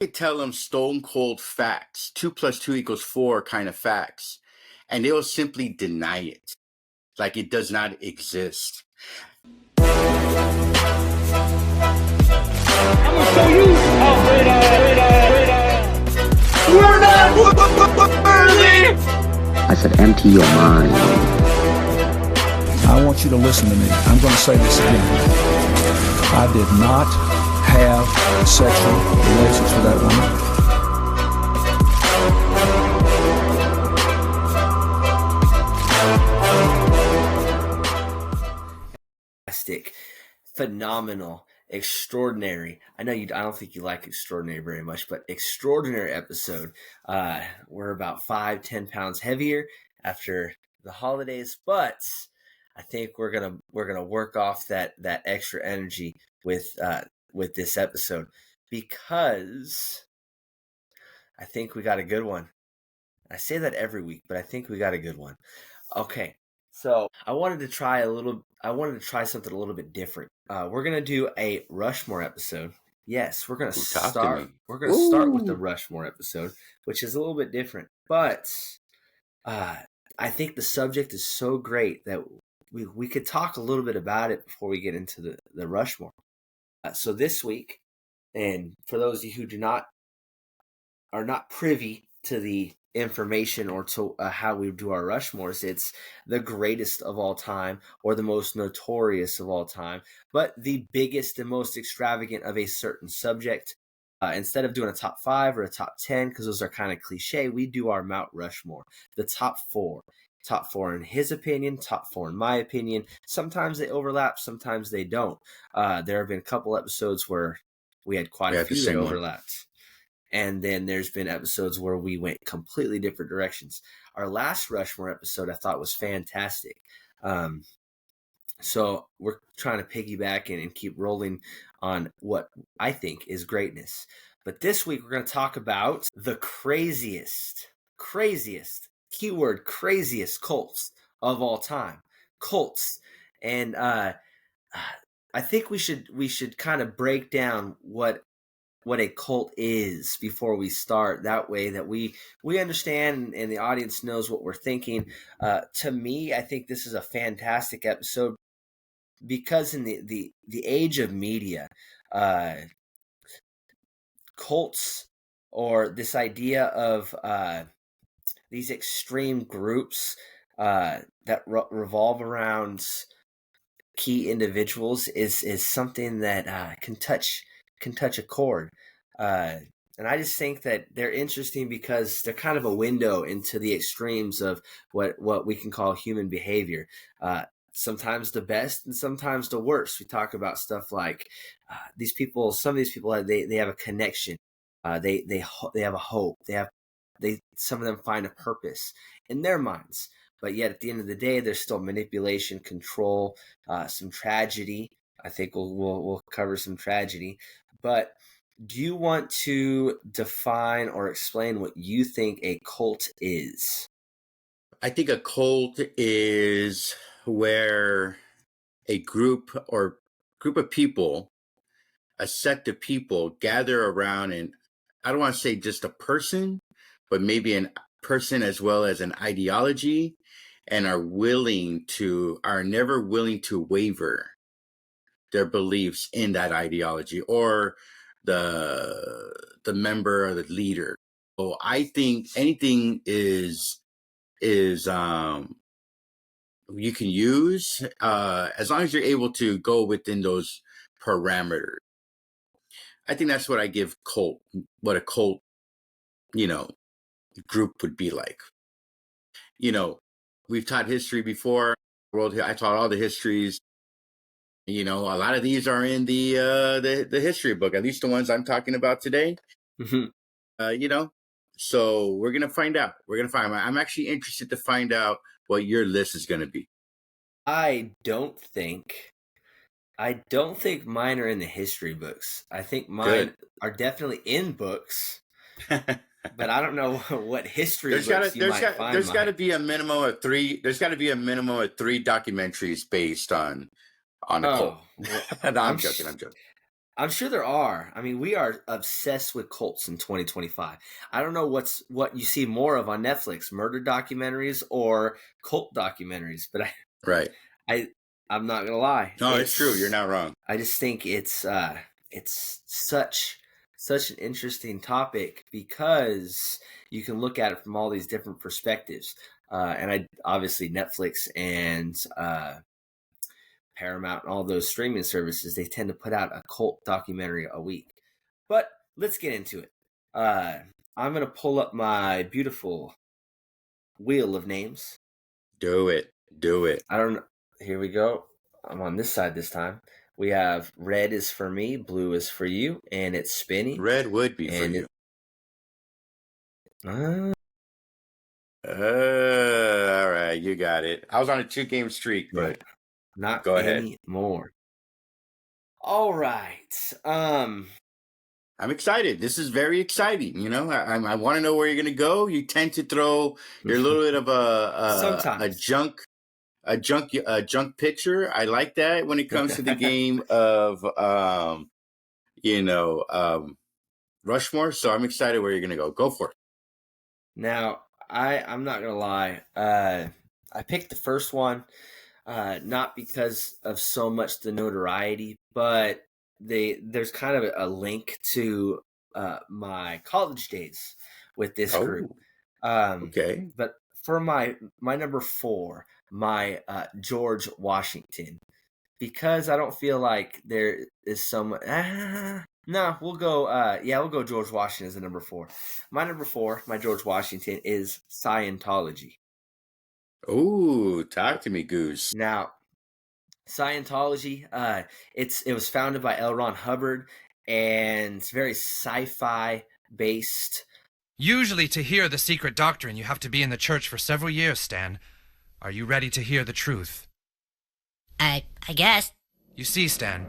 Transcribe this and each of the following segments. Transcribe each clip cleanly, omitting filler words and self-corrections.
could tell them stone cold facts, 2 + 2 = 4 kind of facts, and they will simply deny it, like it does not exist. I'm gonna show you how great I am. We're not worthy. I said, empty your mind. I want you to listen to me. I'm going to say this again. I did not have sexual relations with that woman. Fantastic, phenomenal, extraordinary. I know you. I don't think you like extraordinary very much, but extraordinary episode. We're about 5-10 pounds heavier after the holidays, but I think we're gonna work off that extra energy with this episode, because I think we got a good one. I say that every week, but I think we got a good one. Okay, so I wanted to try something a little bit different. We're gonna do a Rushmore episode. Yes, we're gonna start. We're gonna start with the Rushmore episode, which is a little bit different, but I think the subject is so great that we could talk a little bit about it before we get into the Rushmore. So this week, and for those of you who are not privy to the information or to how we do our Rushmores, it's the greatest of all time or the most notorious of all time, but the biggest and most extravagant of a certain subject. Instead of doing a top 5 or a top 10, because those are kind of cliche, we do our Mount Rushmore, the top 4. Top 4 in his opinion, top 4 in my opinion. Sometimes they overlap, sometimes they don't. There have been a couple episodes where we had quite a few that overlapped. And then there's been episodes where we went completely different directions. Our last Rushmore episode I thought was fantastic. So we're trying to piggyback and keep rolling on what I think is greatness. But this week we're going to talk about the craziest, keyword craziest cults of all time. Cults. And I think we should kind of break down what a cult is before we start. That way that we understand and the audience knows what we're thinking. To me, I think this is a fantastic episode because in the age of media, cults, or this idea of these extreme groups that revolve around key individuals is something that can touch a chord. And I just think that they're interesting because they're kind of a window into the extremes of what we can call human behavior. Sometimes the best and sometimes the worst. We talk about stuff like these people. Some of these people they have a connection. They have a hope. Some of them find a purpose in their minds. But yet at the end of the day, there's still manipulation, control, some tragedy. I think we'll cover some tragedy. But do you want to define or explain what you think a cult is? I think a cult is where a group of people, a sect of people, gather around, and I don't want to say just a person, but maybe a person as well as an ideology, and are never willing to waver their beliefs in that ideology or the member or the leader. So I think anything is you can use as long as you're able to go within those parameters. I think that's what I give what a cult, group would be like. We've taught history before. I taught all the histories. A lot of these are in the history book, at least the ones I'm talking about today. Mm-hmm. So we're gonna find out. I'm actually interested to find out what your list is gonna be. I don't think mine are in the history books. I think mine are definitely in books, but I don't know what history books you might find. There's got to be a minimum of 3. There's got to be a minimum of 3 documentaries based on the cult. No, I'm joking. I'm sure there are. I mean, we are obsessed with cults in 2025. I don't know what you see more of on Netflix, murder documentaries or cult documentaries, but Right. I'm not gonna lie. No, it's true. You're not wrong. I just think it's such an interesting topic because you can look at it from all these different perspectives. And obviously Netflix and Paramount and all those streaming services, they tend to put out a cult documentary a week. But let's get into it. I'm going to pull up my beautiful wheel of names. Do it. I don't know. Here we go. I'm on this side this time. We have red is for me, blue is for you, and it's spinning. Red would be for you. All right, you got it. I was on a 2-game streak, but not go ahead. Anymore. All right. I'm excited. This is very exciting. You know, I want to know where you're going to go. You tend to throw your little bit of a junk picture. I like that when it comes to the game of Rushmore. So I'm excited where you're going to go. Go for it. Now, I'm not going to lie. I picked the first one, not because of so much the notoriety, but there's kind of a link to my college days with this group. Okay. But for my number 4, my George Washington, because I don't feel like there is some. No, we'll go George Washington as the number 4. My number 4, my George Washington, is Scientology. Ooh, talk to me, Goose. Now, Scientology, it was founded by L. Ron Hubbard, and it's very sci-fi based. Usually to hear the secret doctrine, you have to be in the church for several years, Stan. Are you ready to hear the truth? I guess. You see, Stan,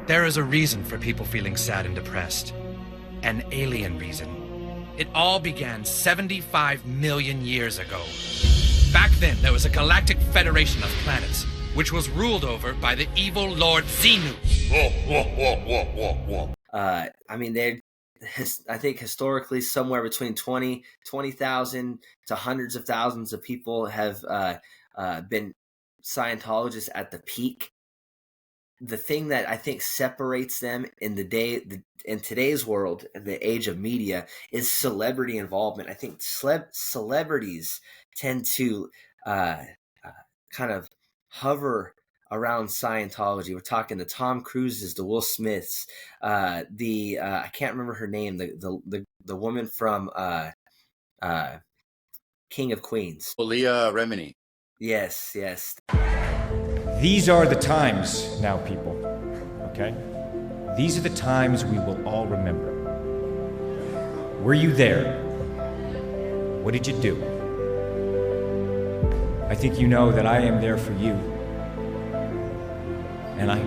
there is a reason for people feeling sad and depressed. An alien reason. It all began 75 million years ago. Back then, there was a galactic federation of planets, which was ruled over by the evil Lord Xenu. I mean, I think historically somewhere between 20,000 to hundreds of thousands of people have been Scientologists at the peak. The thing that I think separates them in today's world, in the age of media, is celebrity involvement. I think celebrities tend to kind of hover around Scientology. We're talking the Tom Cruises, the Will Smiths, I can't remember her name, the woman from King of Queens. Leah Remini. Yes. These are the times now, people, okay? These are the times we will all remember. Were you there? What did you do? I think you know that I am there for you. And I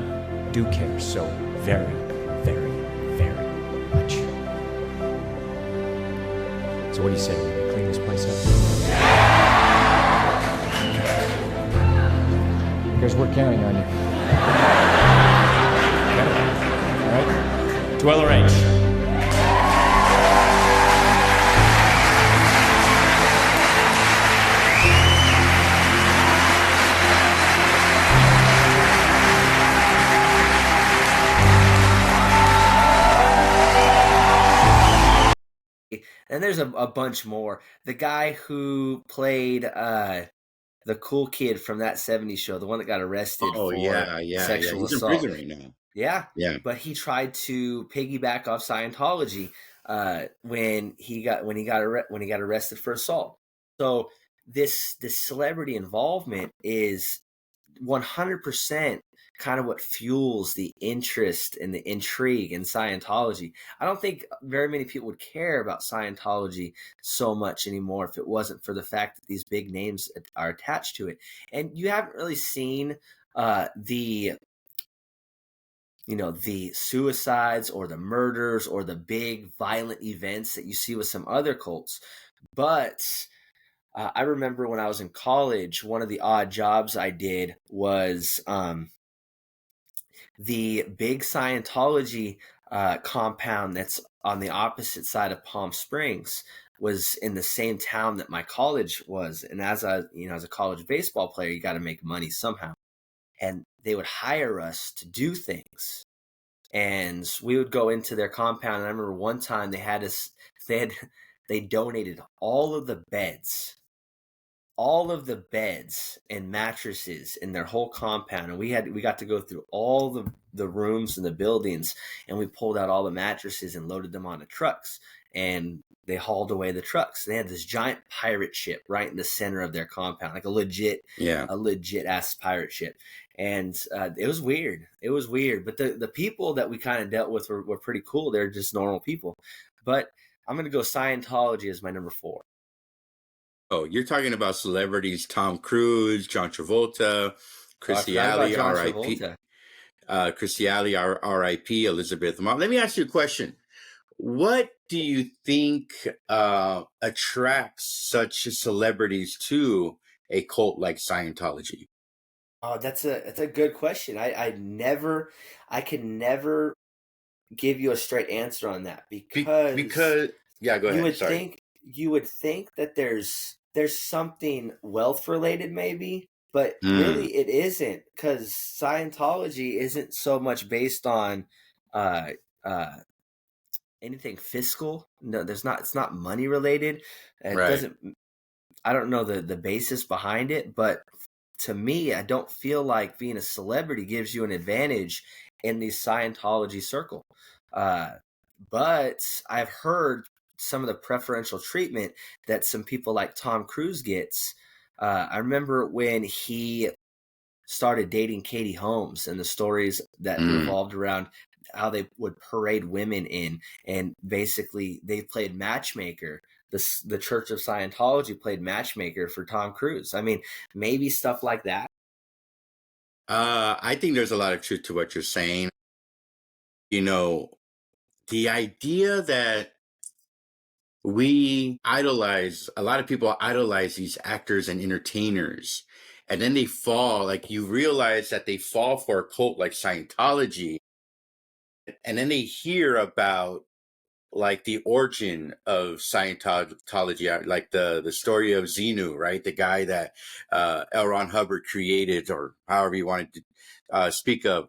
do care so very, very, very much. So what do you say? We clean this place up? Because we're counting on you. Okay? All right? Dweller H. And there's a bunch more. The guy who played the cool kid from that 70s show, the one that got arrested for sexual assault. He's in prison right now. Yeah. But he tried to piggyback off Scientology when he got arrested for assault. So this celebrity involvement is 100% kind of what fuels the interest and the intrigue in Scientology. I don't think very many people would care about Scientology so much anymore if it wasn't for the fact that these big names are attached to it. And you haven't really seen the suicides or the murders or the big violent events that you see with some other cults. But I remember when I was in college, one of the odd jobs I did was the big Scientology compound that's on the opposite side of Palm Springs was in the same town that my college was. And as a college baseball player, you got to make money somehow. And they would hire us to do things. And we would go into their compound. And I remember one time they donated all of the beds and mattresses in their whole compound, and we got to go through all the rooms and the buildings, and we pulled out all the mattresses and loaded them onto trucks, and they hauled away the trucks. They had this giant pirate ship right in the center of their compound, like a legit ass pirate ship. And it was weird. But the people that we kind of dealt with were pretty cool. They're just normal people. But I'm going to go Scientology as my number 4. Oh, you're talking about celebrities: Tom Cruise, John Travolta, Chrissy Alley, R.I.P. Chrissy Alley, R.I.P. Elizabeth Moss. Let me ask you a question. What do you think attracts such celebrities to a cult like Scientology? Oh, that's a good question. I can never give you a straight answer on that because yeah, go ahead. You would think that there's something wealth related maybe, but really it isn't, because Scientology isn't so much based on anything fiscal. No, it's not money related. It doesn't. I don't know the basis behind it, but to me, I don't feel like being a celebrity gives you an advantage in the Scientology circle. But I've heard some of the preferential treatment that some people like Tom Cruise gets. I remember when he started dating Katie Holmes and the stories that revolved around how they would parade women in, and basically they played matchmaker. The Church of Scientology played matchmaker for Tom Cruise. I mean, maybe stuff like that. I think there's a lot of truth to what you're saying. You know, the idea that a lot of people idolize these actors and entertainers, and then they fall, like you realize that they fall for a cult like Scientology, and then they hear about like the origin of Scientology, like the story of Xenu, right? The guy that L. Ron Hubbard created, or however you wanted to speak of.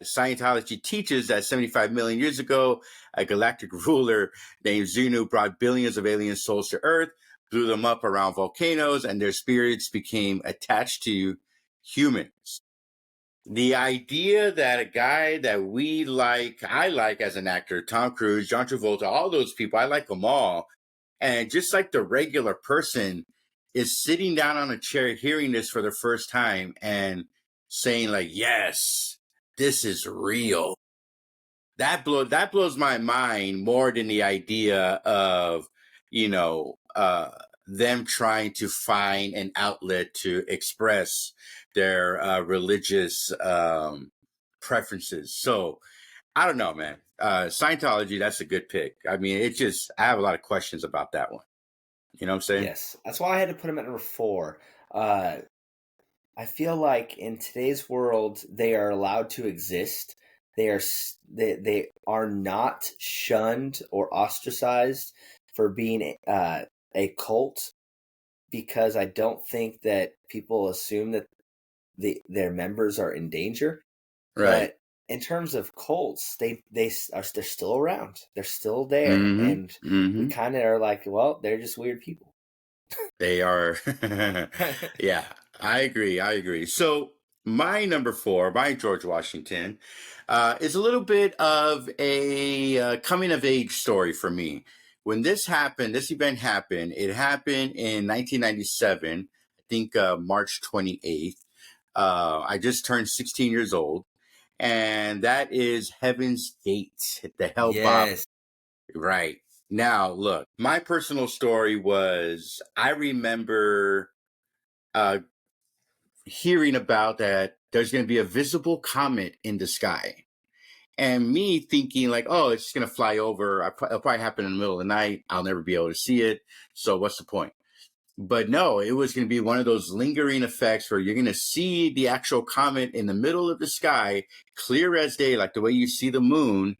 Scientology teaches that 75 million years ago, a galactic ruler named Xenu brought billions of alien souls to Earth, blew them up around volcanoes, and their spirits became attached to humans. The idea that a guy that I like as an actor, Tom Cruise, John Travolta, all those people, I like them all. And just like the regular person is sitting down on a chair hearing this for the first time and saying like, yes, this is real. That blows my mind more than the idea of, them trying to find an outlet to express their religious preferences. So I don't know, man. Scientology, that's a good pick. I mean, I have a lot of questions about that one. You know what I'm saying? Yes. That's why I had to put him at number 4. I feel like in today's world, they are allowed to exist. They are not shunned or ostracized for being a cult, because I don't think that people assume that their members are in danger. Right. But in terms of cults, they're still around. They're still there, and we kind of are like, well, they're just weird people. They are. Yeah, I agree. So my number 4, my George Washington, is a little bit of a coming of age story for me. When this event happened, it happened in 1997, I think March 28th. I just turned 16 years old, and that is Heaven's Gate, the Hell Bob. Yes. Right. Now, look, my personal story was, I remember hearing about that there's going to be a visible comet in the sky. And me thinking like, oh, it's going to fly over. It'll probably happen in the middle of the night. I'll never be able to see it. So what's the point? But no, it was going to be one of those lingering effects where you're going to see the actual comet in the middle of the sky, clear as day, like the way you see the moon,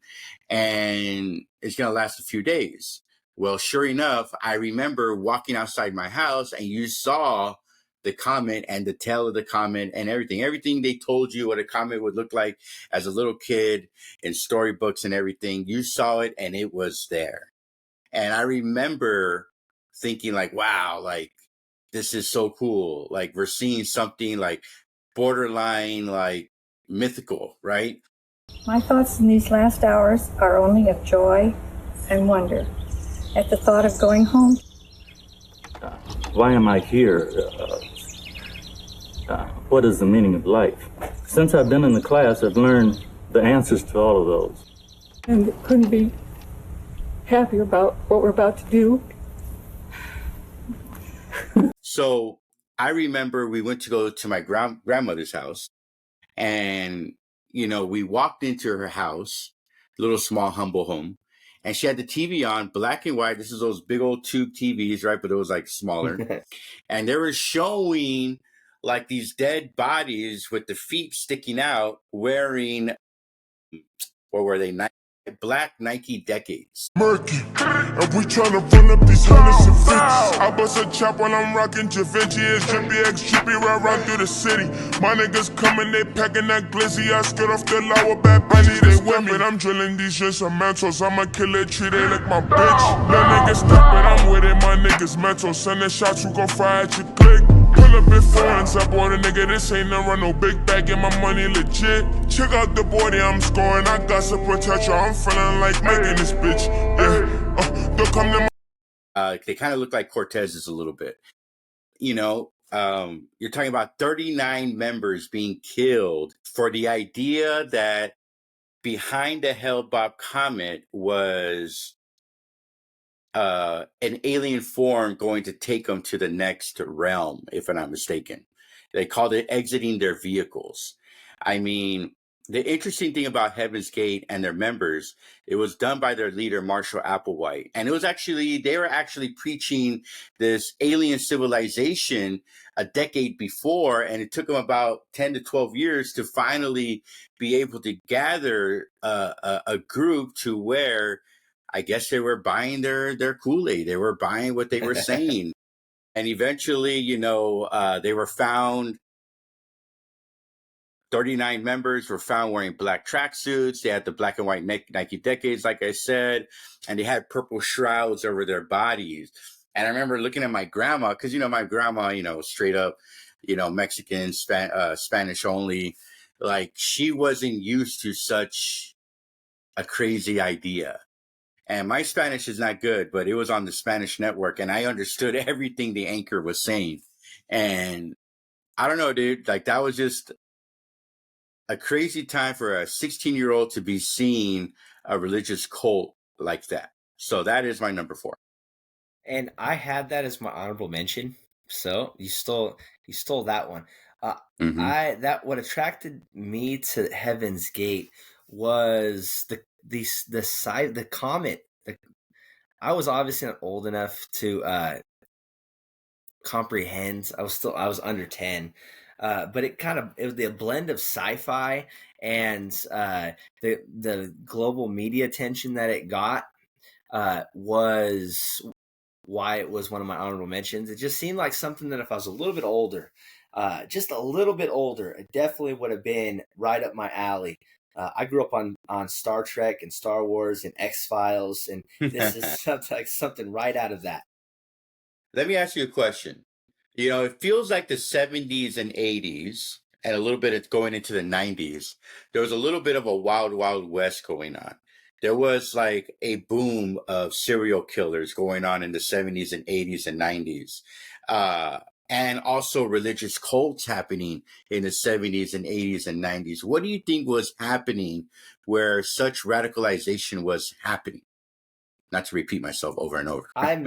and it's going to last a few days. Well, sure enough, I remember walking outside my house and you saw the comet and the tail of the comet and everything they told you what a comet would look like as a little kid in storybooks and everything. You saw it and it was there. And I remember thinking like, wow, like this is so cool. Like we're seeing something like borderline, like mythical, right? My thoughts in these last hours are only of joy and wonder at the thought of going home. Why am I here? What is the meaning of life? Since I've been in the class, I've learned the answers to all of those. And couldn't be happier about what we're about to do. So I remember we went to go to my grandmother's house, and, you know, we walked into her house, little small humble home, and she had the TV on, black and white. This is those big old tube TVs, right? But it was like smaller. And they were showing like these dead bodies with the feet sticking out wearing, or were they black Nike Decades? Murky, and we tryna run up these hundreds and fifties. I bust a chop while I'm rocking Givenchy. It's drippy X drippy right round through the city. My niggas coming, they packing that glizzy. I skid off the law with bad bunny, they with me. I'm drilling these shits on mentals. I'ma kill it, treat it like my bitch. Little niggas stop it, I'm with it, my niggas mental. Sending shots, who gon' fire at your click. Pull up in foreigns, I bought a nigga, this ain't no run, no big bag, and my money legit. Check out the body I'm scoring, I got some protection, I'm feeling like making this bitch. Yeah, don't come to my... They kind of look like Cortez's a little bit. You know, you're talking about 39 members being killed for the idea that behind the Hale-Bopp comet was an alien form going to take them to the next realm, if I'm not mistaken. They called it exiting their vehicles. I mean, the interesting thing about Heaven's Gate and their members, it was done by their leader, Marshall Applewhite. And it was actually, they were actually preaching this alien civilization a decade before. And it took them about 10 to 12 years to finally be able to gather a group to where I guess they were buying their Kool-Aid. They were buying what they were saying. And eventually, you know, they were found. 39 members were found wearing black tracksuits. They had the black and white Nike Decades, like I said, and they had purple shrouds over their bodies. And I remember looking at my grandma, because, you know, my grandma, you know, straight up, you know, Mexican, Spanish only. Like, she wasn't used to such a crazy idea. And my Spanish is not good, but it was on the Spanish network, and I understood everything the anchor was saying. And I don't know, dude, like that was just a crazy time for a 16-year-old to be seeing a religious cult like that. So that is my number 4. And I had that as my honorable mention. So you stole that one. That what attracted me to Heaven's Gate was the comet. I was obviously not old enough to comprehend. I was under 10. But it was the blend of sci-fi and the global media attention that it got was why it was one of my honorable mentions. It just seemed like something that if I was a little bit older, just a little bit older, it definitely would have been right up my alley. I grew up on Star Trek and Star Wars and X-Files, and this is something right out of that. Let me ask you a question. You know, it feels like the 70s and 80s, and a little bit it's going into the 90s. There was a little bit of a wild, wild west going on. There was like a boom of serial killers going on in the 70s and 80s and 90s. And also religious cults happening in the 70s and 80s and 90s. What do you think was happening where such radicalization was happening? Not to repeat myself over and over. I'm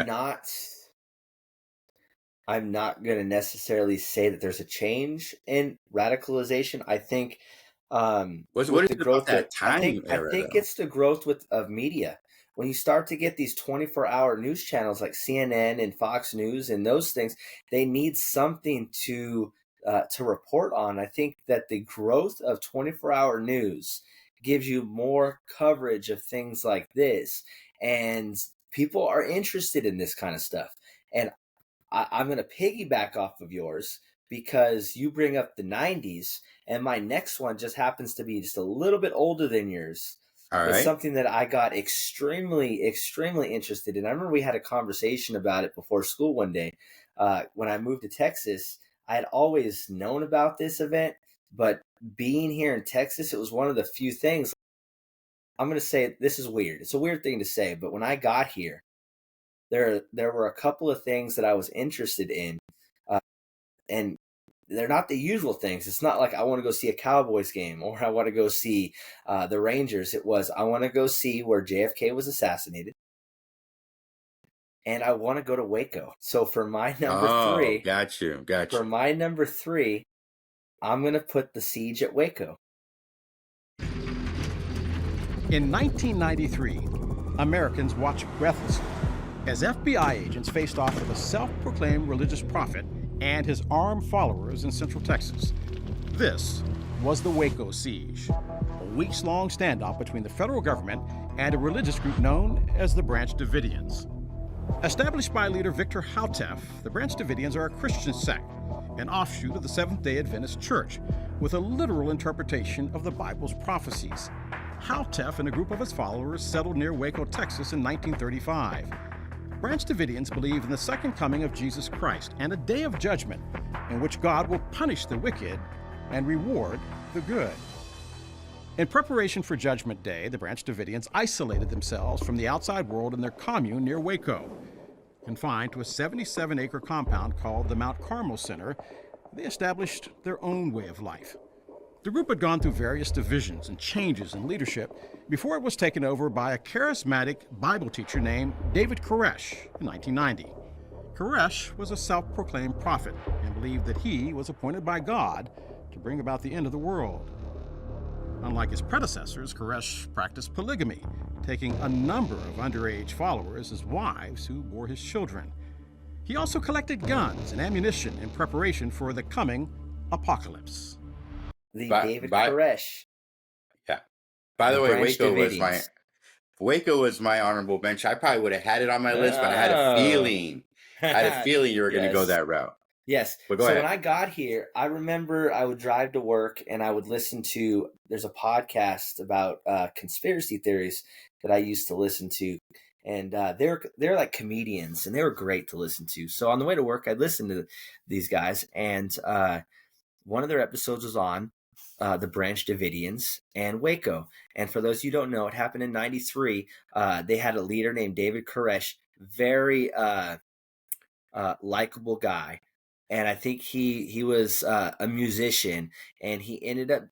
not going to necessarily say that there's a change in radicalization. I think what is it about that time era, I think it's the growth of media. when you start to get these 24-hour news channels like CNN and Fox News and those things, they need something to report on. I think that the growth of 24-hour news gives you more coverage of things like this, and people are interested in this kind of stuff. And I'm going to piggyback off of yours because you bring up the 90s, and my next one just happens to be just a little bit older than yours. All It's right. something that I got extremely, extremely interested in. I remember we had a conversation about it before school one day. When I moved to Texas, I had always known about this event, but being here in Texas, it was one of the few things. I'm going to say this is weird. It's a weird thing to say, but when I got here, there were a couple of things that I was interested in, and they're not the usual things. It's not like I want to go see a Cowboys game or I want to go see the Rangers. It was I want to go see where JFK was assassinated, and I want to go to Waco. So for my number three, got you. For my number three, I'm going to put the siege at Waco. In 1993, Americans watched breathlessly as FBI agents faced off with a self-proclaimed religious prophet and his armed followers in Central Texas. This was the Waco siege, a weeks-long standoff between the federal government and a religious group known as the Branch Davidians. Established by leader Victor Houtef, the Branch Davidians are a Christian sect, an offshoot of the Seventh-day Adventist Church, with a literal interpretation of the Bible's prophecies. Houtef and a group of his followers settled near Waco, Texas in 1935. Branch Davidians believe in the second coming of Jesus Christ and a day of judgment in which God will punish the wicked and reward the good. In preparation for Judgment Day, the Branch Davidians isolated themselves from the outside world in their commune near Waco. Confined to a 77-acre compound called the Mount Carmel Center, they established their own way of life. The group had gone through various divisions and changes in leadership before it was taken over by a charismatic Bible teacher named David Koresh in 1990. Koresh was a self-proclaimed prophet and believed that he was appointed by God to bring about the end of the world. Unlike his predecessors, Koresh practiced polygamy, taking a number of underage followers as wives who bore his children. He also collected guns and ammunition in preparation for the coming apocalypse. David Koresh. Yeah. By the way, Branch Waco was my honorable mention. I probably would have had it on my list, but I had a feeling. You were going to go that route. Yes. But go ahead. When I got here, I remember I would drive to work and I would listen to, there's a podcast about conspiracy theories that I used to listen to. And they're like comedians and they were great to listen to. So on the way to work, I'd listen to these guys. And one of their episodes was on the Branch Davidians and Waco. And for those you don't know, it happened in 93. They had a leader named David Koresh, very likable guy. And I think he was a musician, and he ended up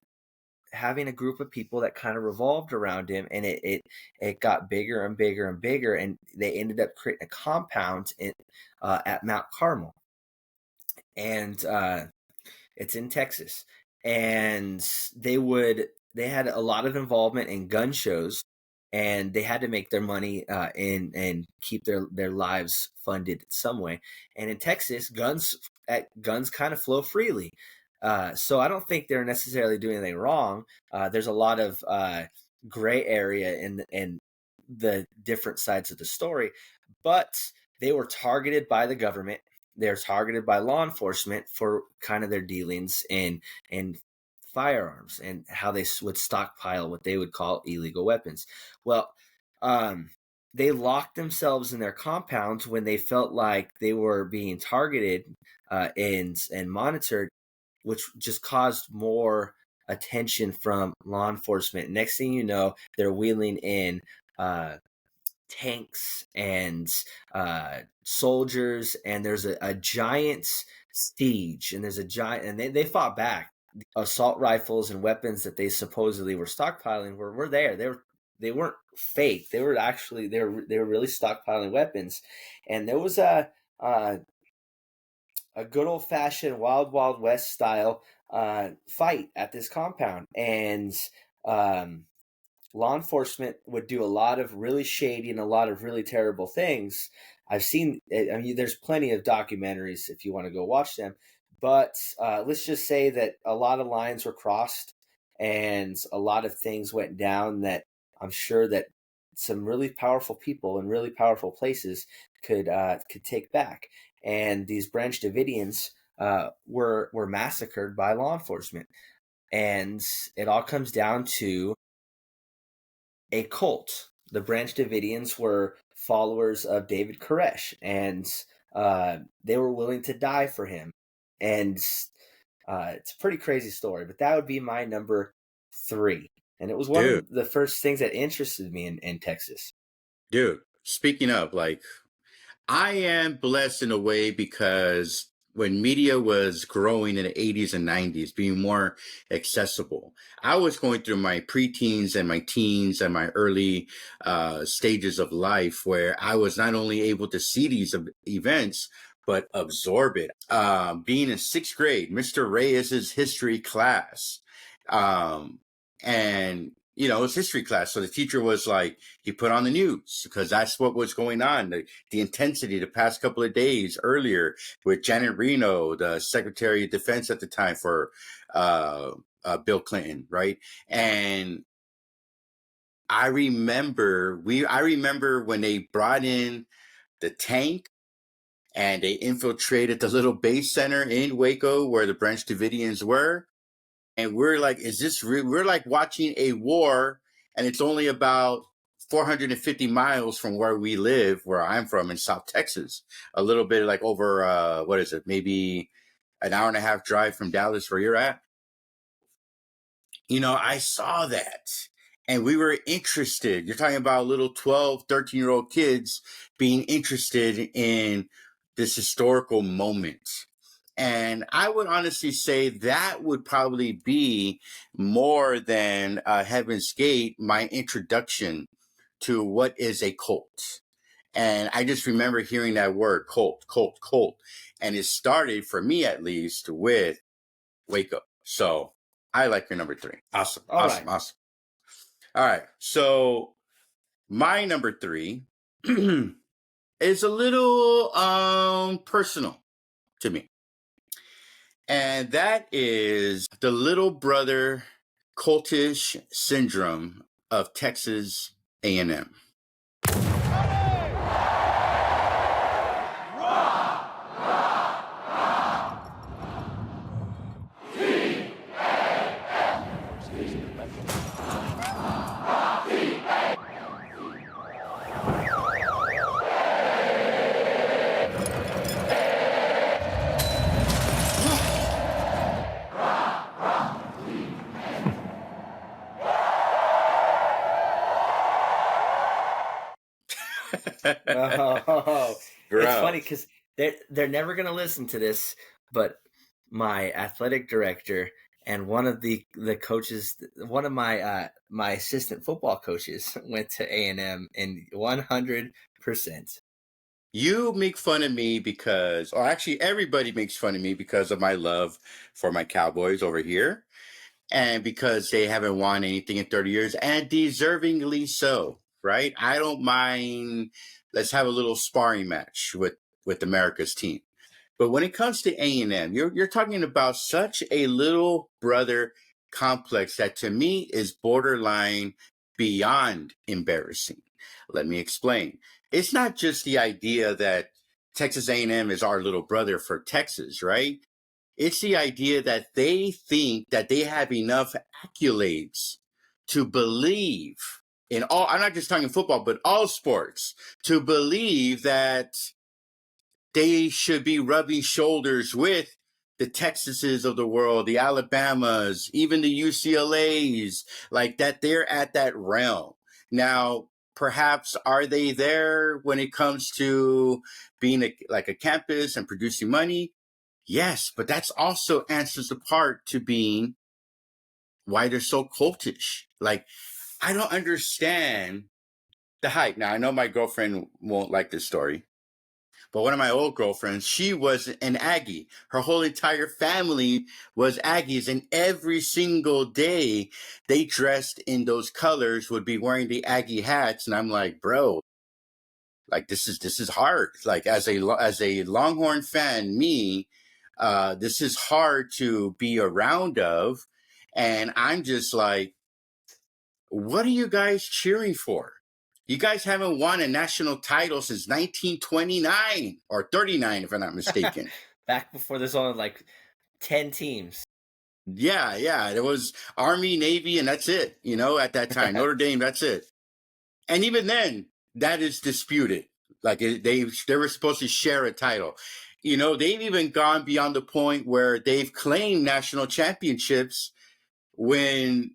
having a group of people that kind of revolved around him, and it got bigger and bigger and bigger, and they ended up creating a compound at Mount Carmel. And it's in Texas. And they had a lot of involvement in gun shows, and they had to make their money and keep their lives funded some way. And in Texas, guns kind of flow freely. So I don't think they're necessarily doing anything wrong. There's a lot of gray area in the different sides of the story, but they were targeted by the government. They're targeted by law enforcement for kind of their dealings in firearms and how they would stockpile what they would call illegal weapons. Well, they locked themselves in their compounds when they felt like they were being targeted and monitored, which just caused more attention from law enforcement. Next thing you know, they're wheeling in tanks and soldiers, and there's a giant siege, and and they fought back. Assault rifles and weapons that they supposedly were stockpiling were there. They weren't fake. They were really stockpiling weapons, and there was a good old fashioned Wild West style fight at this compound. And law enforcement would do a lot of really shady and a lot of really terrible things. I've seen, I mean, there's plenty of documentaries if you want to go watch them, but let's just say that a lot of lines were crossed and a lot of things went down that I'm sure that some really powerful people in really powerful places could take back. And these Branch Davidians were massacred by law enforcement. And it all comes down to a cult. The Branch Davidians were followers of David Koresh, and they were willing to die for him. And it's a pretty crazy story, but that would be my number 3. And it was one of the first things that interested me in Texas. Dude, speaking of, like, I am blessed in a way because when media was growing in the 80s and 90s, being more accessible, I was going through my preteens and my teens and my early stages of life where I was not only able to see these events, but absorb it. Being in 6th grade, Mr. Reyes's history class. And you know, it was history class. So the teacher was like, he put on the news because that's what was going on. The intensity the past couple of days earlier with Janet Reno, the Secretary of Defense at the time for Bill Clinton, right? And I remember when they brought in the tank and they infiltrated the little base center in Waco where the Branch Davidians were. And we're like, is this real? We're like watching a war, and it's only about 450 miles from where we live, where I'm from in South Texas. A little bit like over, what is it? Maybe an hour and a half drive from Dallas where you're at. You know, I saw that and we were interested. You're talking about little 12, 13-year-old kids being interested in this historical moment. And I would honestly say that would probably be more than Heaven's Gate, my introduction to what is a cult. And I just remember hearing that word, cult, cult, cult. And it started, for me at least, with Waco. So I like your number 3. Awesome. Awesome. All right. So my number 3 is a little personal to me. And that is the little brother cultish syndrome of Texas A&M. Oh, it's funny because they're never going to listen to this, but my athletic director and one of the coaches, one of my my assistant football coaches went to A&M, and 100%. You make fun of me because, or actually everybody makes fun of me because of my love for my Cowboys over here. And because they haven't won anything in 30 years, and deservingly so, right? I don't mind. Let's have a little sparring match with America's team. But when it comes to A&M, you're talking about such a little brother complex that to me is borderline beyond embarrassing. Let me explain. It's not just the idea that Texas A&M is our little brother for Texas, right? It's the idea that they think that they have enough accolades to believe in all, I'm not just talking football, but all sports, to believe that they should be rubbing shoulders with the Texases of the world, the Alabamas, even the UCLAs, like that they're at that realm. Now, perhaps are they there when it comes to being like a campus and producing money? Yes, but that's also answers the part to being why they're so cultish. Like, I don't understand the hype. Now, I know my girlfriend won't like this story, But one of my old girlfriends, she was an Aggie. Her whole entire family was Aggies, and every single day they dressed in those colors, would be wearing the Aggie hats, and I'm like, bro, like this is hard. Like as a Longhorn fan, this is hard to be around of, and I'm just like, what are you guys cheering for? You guys haven't won a national title since 1929 or 39, if I'm not mistaken. Back before there's only like 10 teams. Yeah. There was Army, Navy, and that's it. At that time, Notre Dame, that's it. And even then, that is disputed. Like they were supposed to share a title. They've even gone beyond the point where they've claimed national championships when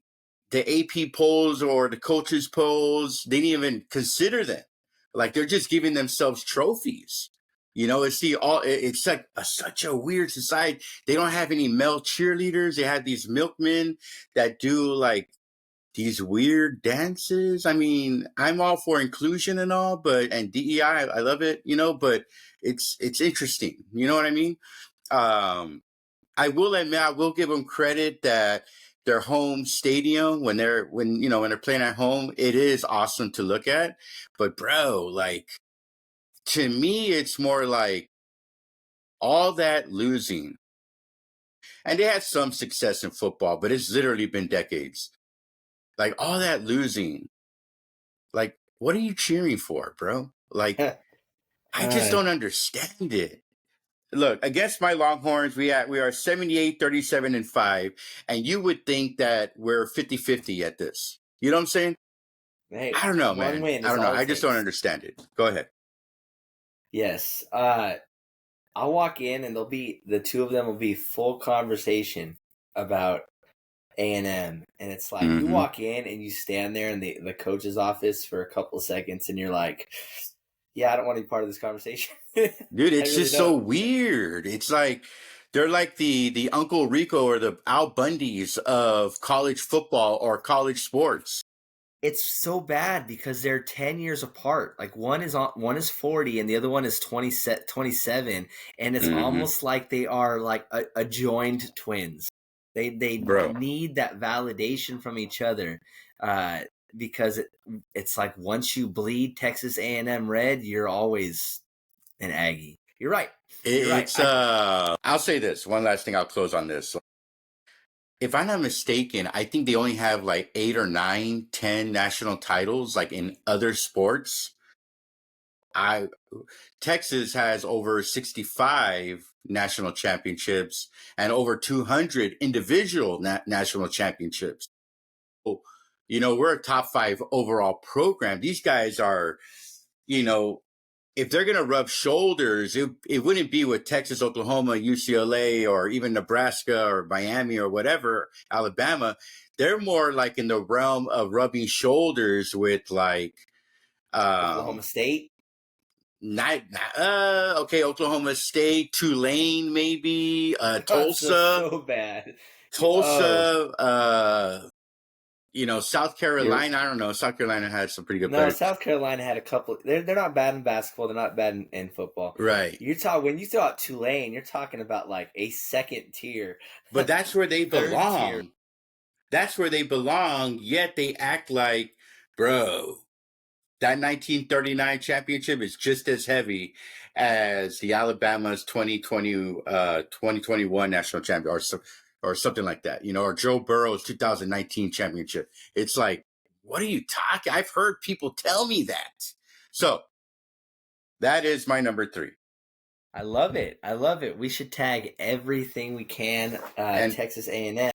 the AP polls or the coaches polls, they didn't even consider them. Like they're just giving themselves trophies. It's like such a weird society. They don't have any male cheerleaders. They have these milkmen that do like these weird dances. I mean, I'm all for inclusion and all, and DEI, I love it, but it's interesting. You know what I mean? I will admit, I will give them credit that their home stadium, when they're playing at home, it is awesome to look at. But bro, like to me, it's more like all that losing. And they had some success in football, but it's literally been decades. Like all that losing. Like, what are you cheering for, bro? Like, I just don't understand it. Look, against my Longhorns, we are 78, 37, and 5, and you would think that we're 50-50 at this. You know what I'm saying? Hey, I don't know, man. I don't know. I just don't understand it. Go ahead. Yes. I'll walk in and the two of them will be full conversation about A&M, and it's like you walk in and you stand there in the coach's office for a couple of seconds and you're like, yeah, I don't want to be part of this conversation. Dude, it's really just so weird. It's like they're like the Uncle Rico or the Al Bundys of college football or college sports. It's so bad because they're 10 years apart. Like one is 40 and the other one is 27, and it's almost like they are like a joined twins. They need that validation from each other, because it's like once you bleed Texas A&M red, you're always an Aggie. You're right. I'll say this one last thing. I'll close on this. If I'm not mistaken, I think they only have like 8 or 9, 10 national titles, like in other sports. Texas has over 65 national championships and over 200 individual national championships. So, we're a top 5 overall program. These guys are, if they're going to rub shoulders, it wouldn't be with Texas, Oklahoma, UCLA, or even Nebraska or Miami or whatever, Alabama. They're more like in the realm of rubbing shoulders with like Oklahoma State. Oklahoma State, Tulane, maybe Tulsa. So bad. Tulsa. South Carolina, I don't know. South Carolina had some pretty good players. South Carolina had a couple. They're not bad in basketball. They're not bad in football. Right. When you throw out Tulane, you're talking about like a second tier. But that's where they belong. That's where they belong, yet they act like, bro, that 1939 championship is just as heavy as the Alabama's 2021 national champion or something like that, or Joe Burrow's 2019 championship. It's like, what are you talking? I've heard people tell me that. So that is my number 3. I love it. We should tag everything we can, Texas A&M.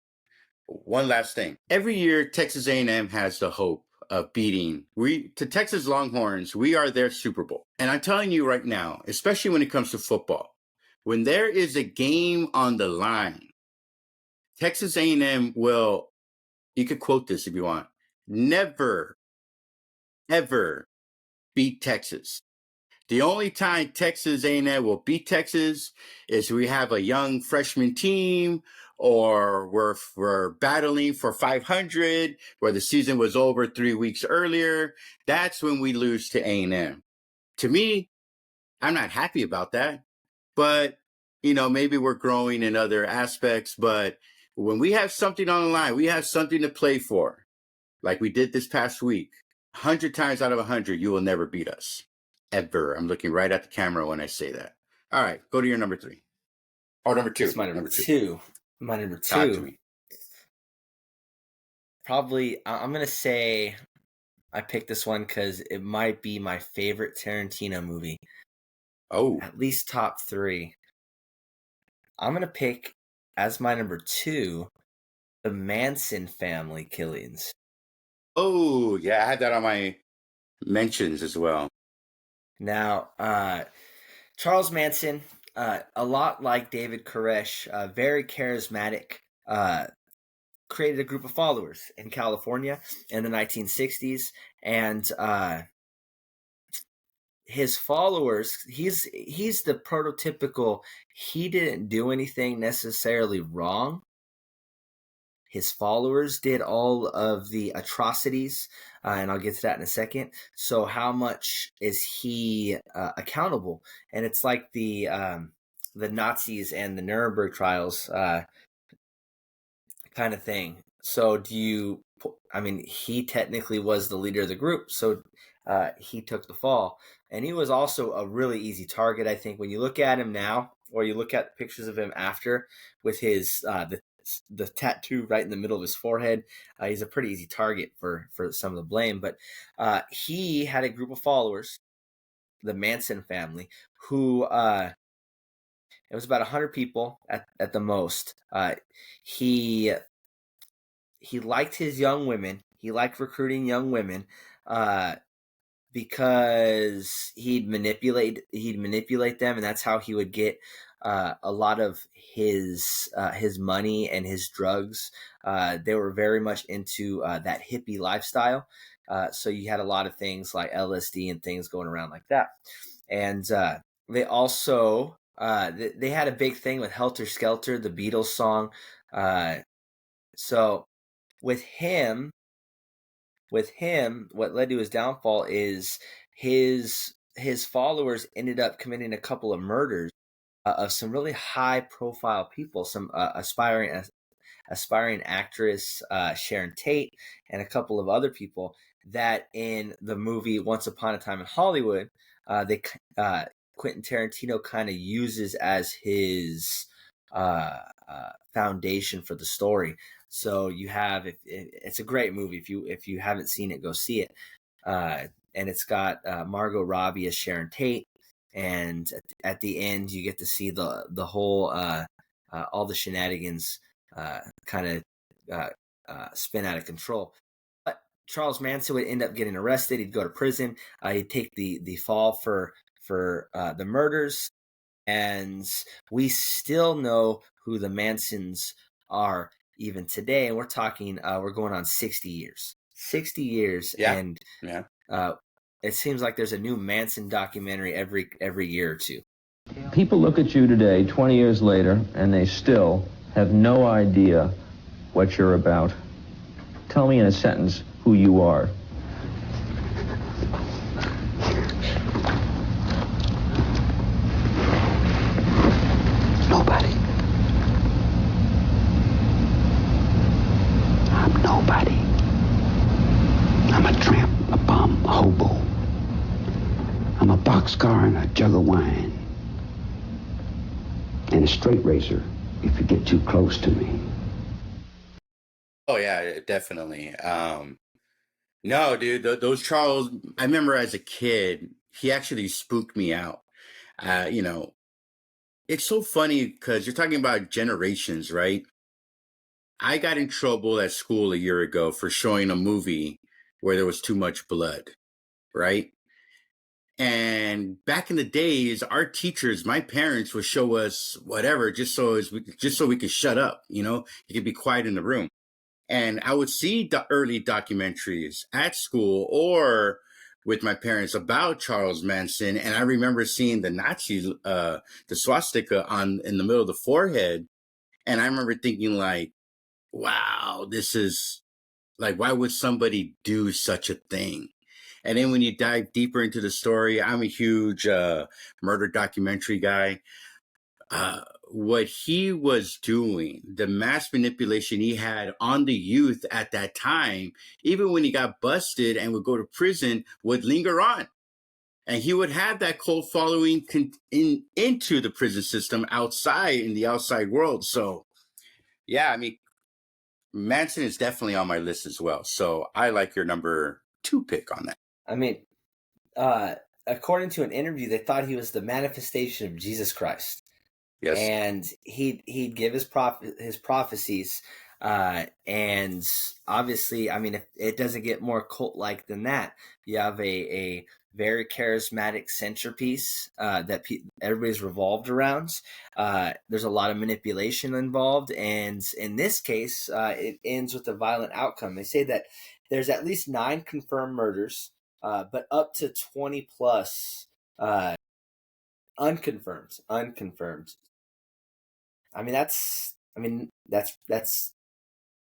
One last thing. Every year, Texas A&M has the hope of beating to Texas Longhorns. We are their Super Bowl. And I'm telling you right now, especially when it comes to football, when there is a game on the line, Texas A&M will, you could quote this if you want, never, ever beat Texas. The only time Texas A&M will beat Texas is we have a young freshman team, or we're battling for 500, where the season was over 3 weeks earlier. That's when we lose to A&M. To me, I'm not happy about that. But, maybe we're growing in other aspects. But when we have something on the line, we have something to play for, like we did this past week. 100 times out of 100, you will never beat us. Ever. I'm looking right at the camera when I say that. All right, go to your number 3. Or number 2. It's my number two. My number 2. Talk to me. Probably, I'm going to say I picked this one because it might be my favorite Tarantino movie. Oh. At least top 3. I'm going to pick as my number 2, the Manson family killings. Oh, yeah, I had that on my mentions as well. Now, Charles Manson, a lot like David Koresh, very charismatic, created a group of followers in California in the 1960s, and his followers, he's the prototypical, he didn't do anything necessarily wrong. His followers did all of the atrocities, and I'll get to that in a second. So how much is he accountable? And it's like the Nazis and the Nuremberg trials kind of thing. So he technically was the leader of the group, so he took the fall. And he was also a really easy target, I think. When you look at him now, or you look at pictures of him after, with his the tattoo right in the middle of his forehead, he's a pretty easy target for some of the blame. But he had a group of followers, the Manson family, who it was about 100 people at the most. He liked his young women. He liked recruiting young women because he'd manipulate them, and that's how he would get a lot of his money and his drugs. They were very much into that hippie lifestyle. So you had a lot of things like LSD and things going around like that. And they also they had a big thing with Helter Skelter, the Beatles song. So with him, what led to his downfall is his followers ended up committing a couple of murders of some really high profile people, some aspiring actress, Sharon Tate, and a couple of other people that in the movie Once Upon a Time in Hollywood, Quentin Tarantino kind of uses as his foundation for the story. So you have, it's a great movie. If you haven't seen it, go see it. And it's got Margot Robbie as Sharon Tate, and at the end you get to see the whole all the shenanigans kind of spin out of control. But Charles Manson would end up getting arrested. He'd go to prison. He'd take the fall for the murders, and we still know who the Mansons are even today. And we're talking, we're going on 60 years. 60 years, yeah. And yeah. It seems like there's a new Manson documentary every year or two. People look at you today, 20 years later, and they still have no idea what you're about. Tell me in a sentence who you are. Nobody. I'm nobody. I'm a tramp, a bum, a hobo. I'm a boxcar and a jug of wine. And a straight racer if you get too close to me. Oh, yeah, definitely. No, dude, those Charles, I remember as a kid, he actually spooked me out. It's so funny because you're talking about generations, right? I got in trouble at school a year ago for showing a movie where there was too much blood, right? And back in the days, our teachers, my parents would show us whatever just so we could shut up, you could be quiet in the room. And I would see the early documentaries at school or with my parents about Charles Manson. And I remember seeing the Nazi, the swastika in the middle of the forehead. And I remember thinking like, wow, this is like, why would somebody do such a thing? And then when you dive deeper into the story, I'm a huge murder documentary guy. What he was doing, the mass manipulation he had on the youth at that time, even when he got busted and would go to prison, would linger on. And he would have that cult following into the prison system outside, in the outside world. So, yeah, I mean, Manson is definitely on my list as well. So I like your number 2 pick on that. I mean, according to an interview, they thought he was the manifestation of Jesus Christ. Yes. And he'd give his prophecies. And obviously, I mean, if it doesn't get more cult-like than that. You have a very charismatic centerpiece that everybody's revolved around. There's a lot of manipulation involved, and in this case, it ends with a violent outcome. They say that there's at least 9 confirmed murders, but up to 20 plus unconfirmed. I mean, that's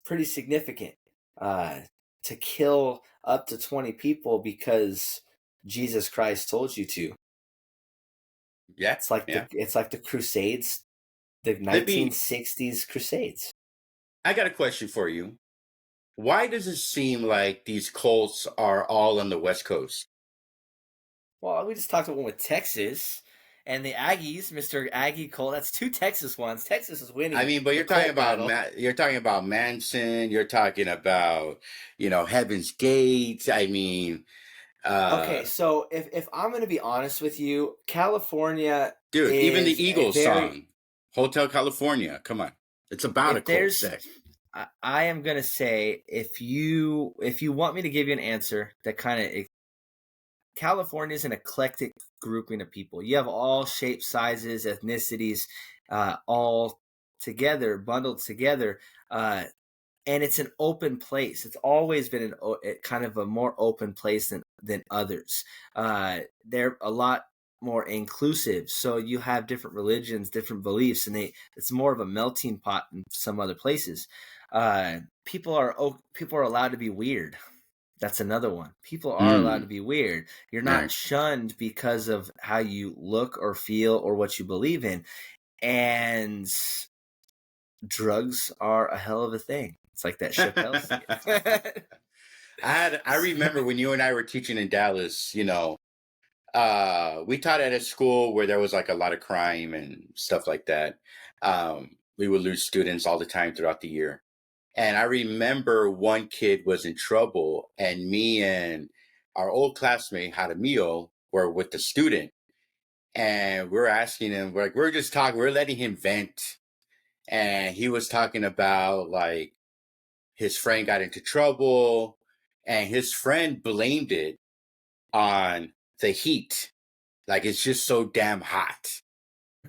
pretty significant to kill up to 20 people because Jesus Christ told you to. Yeah, it's like the Crusades, the 1960s Crusades. I got a question for you. Why does it seem like these cults are all on the West Coast? Well, we just talked about one with Texas. And the Aggies, Mr. Aggie Cole, that's 2 Texas ones. Texas is winning. I mean, but you're talking about Manson. You're talking about, Heaven's Gates. I mean, okay. So if I'm going to be honest with you, California, dude, even the Eagles song, Hotel California. Come on, it's about a cult sect. I am going to say if you want me to give you an answer that kind of. California is an eclectic grouping of people. You have all shapes, sizes, ethnicities, all together, bundled together, and it's an open place. It's always been kind of a more open place than others. They're a lot more inclusive, so you have different religions, different beliefs, and it's more of a melting pot in some other places. People are allowed to be weird. That's another one. People are allowed to be weird. You're not shunned because of how you look or feel or what you believe in. And drugs are a hell of a thing. It's like that Chappelle skit. I remember when you and I were teaching in Dallas, we taught at a school where there was like a lot of crime and stuff like that. We would lose students all the time throughout the year. And I remember one kid was in trouble, and me and our old classmate had a meal, were with the student, and we're asking him, we're just talking, we're letting him vent. And he was talking about like his friend got into trouble, and his friend blamed it on the heat. Like, it's just so damn hot.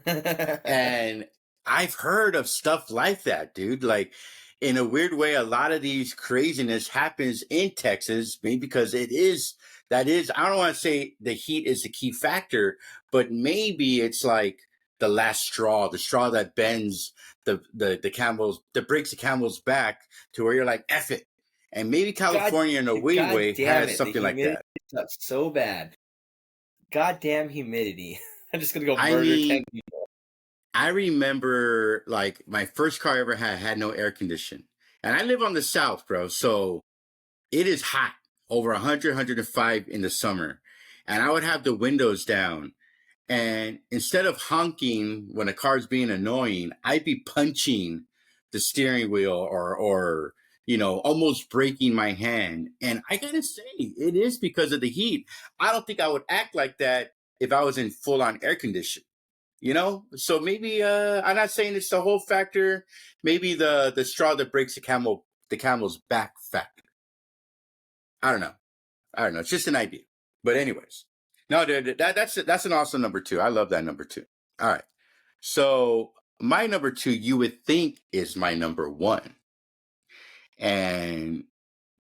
And I've heard of stuff like that, dude. Like, in a weird way, a lot of these craziness happens in Texas, maybe because I don't want to say the heat is the key factor, but maybe it's like the last straw, the straw that bends the camel's, that breaks the camel's back to where you're like, F it. And maybe California in a weird way has something like that. That's so bad. Goddamn humidity. I'm just going to go murder 10 people. I remember, like, my first car I ever had no air condition. And I live on the south, bro. So it is hot, over 100, 105 in the summer. And I would have the windows down. And instead of honking when a car's being annoying, I'd be punching the steering wheel or almost breaking my hand. And I got to say, it is because of the heat. I don't think I would act like that if I was in full-on air condition. So maybe I'm not saying it's the whole factor. Maybe the straw that breaks the camel's back factor. I don't know. It's just an idea. But anyways, no, dude, that's an awesome number 2. I love that number 2. All right. So my number 2, you would think, is my number 1, and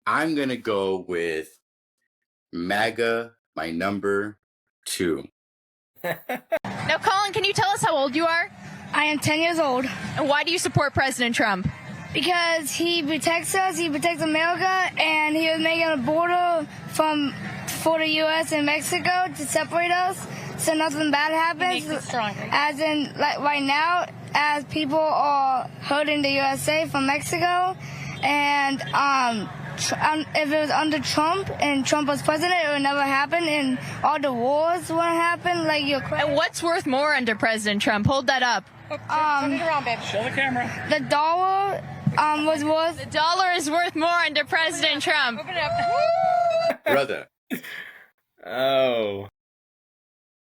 I'm gonna go with MAGA, my number 2. Now, Colin, can you tell us how old you are? I am 10 years old. And why do you support President Trump? Because he protects us, he protects America, and he is making a border from for the U.S. and Mexico to separate us so nothing bad happens. As in, like right now, as people are hurting the USA from Mexico, and if it was under Trump and Trump was president, it would never happen, and all the wars wouldn't happen. Like And what's worth more under President Trump? Hold that up. Turn it around, babe. Show the camera. The dollar was worth. The dollar is worth more under President Trump. Open it up. Brother. Oh.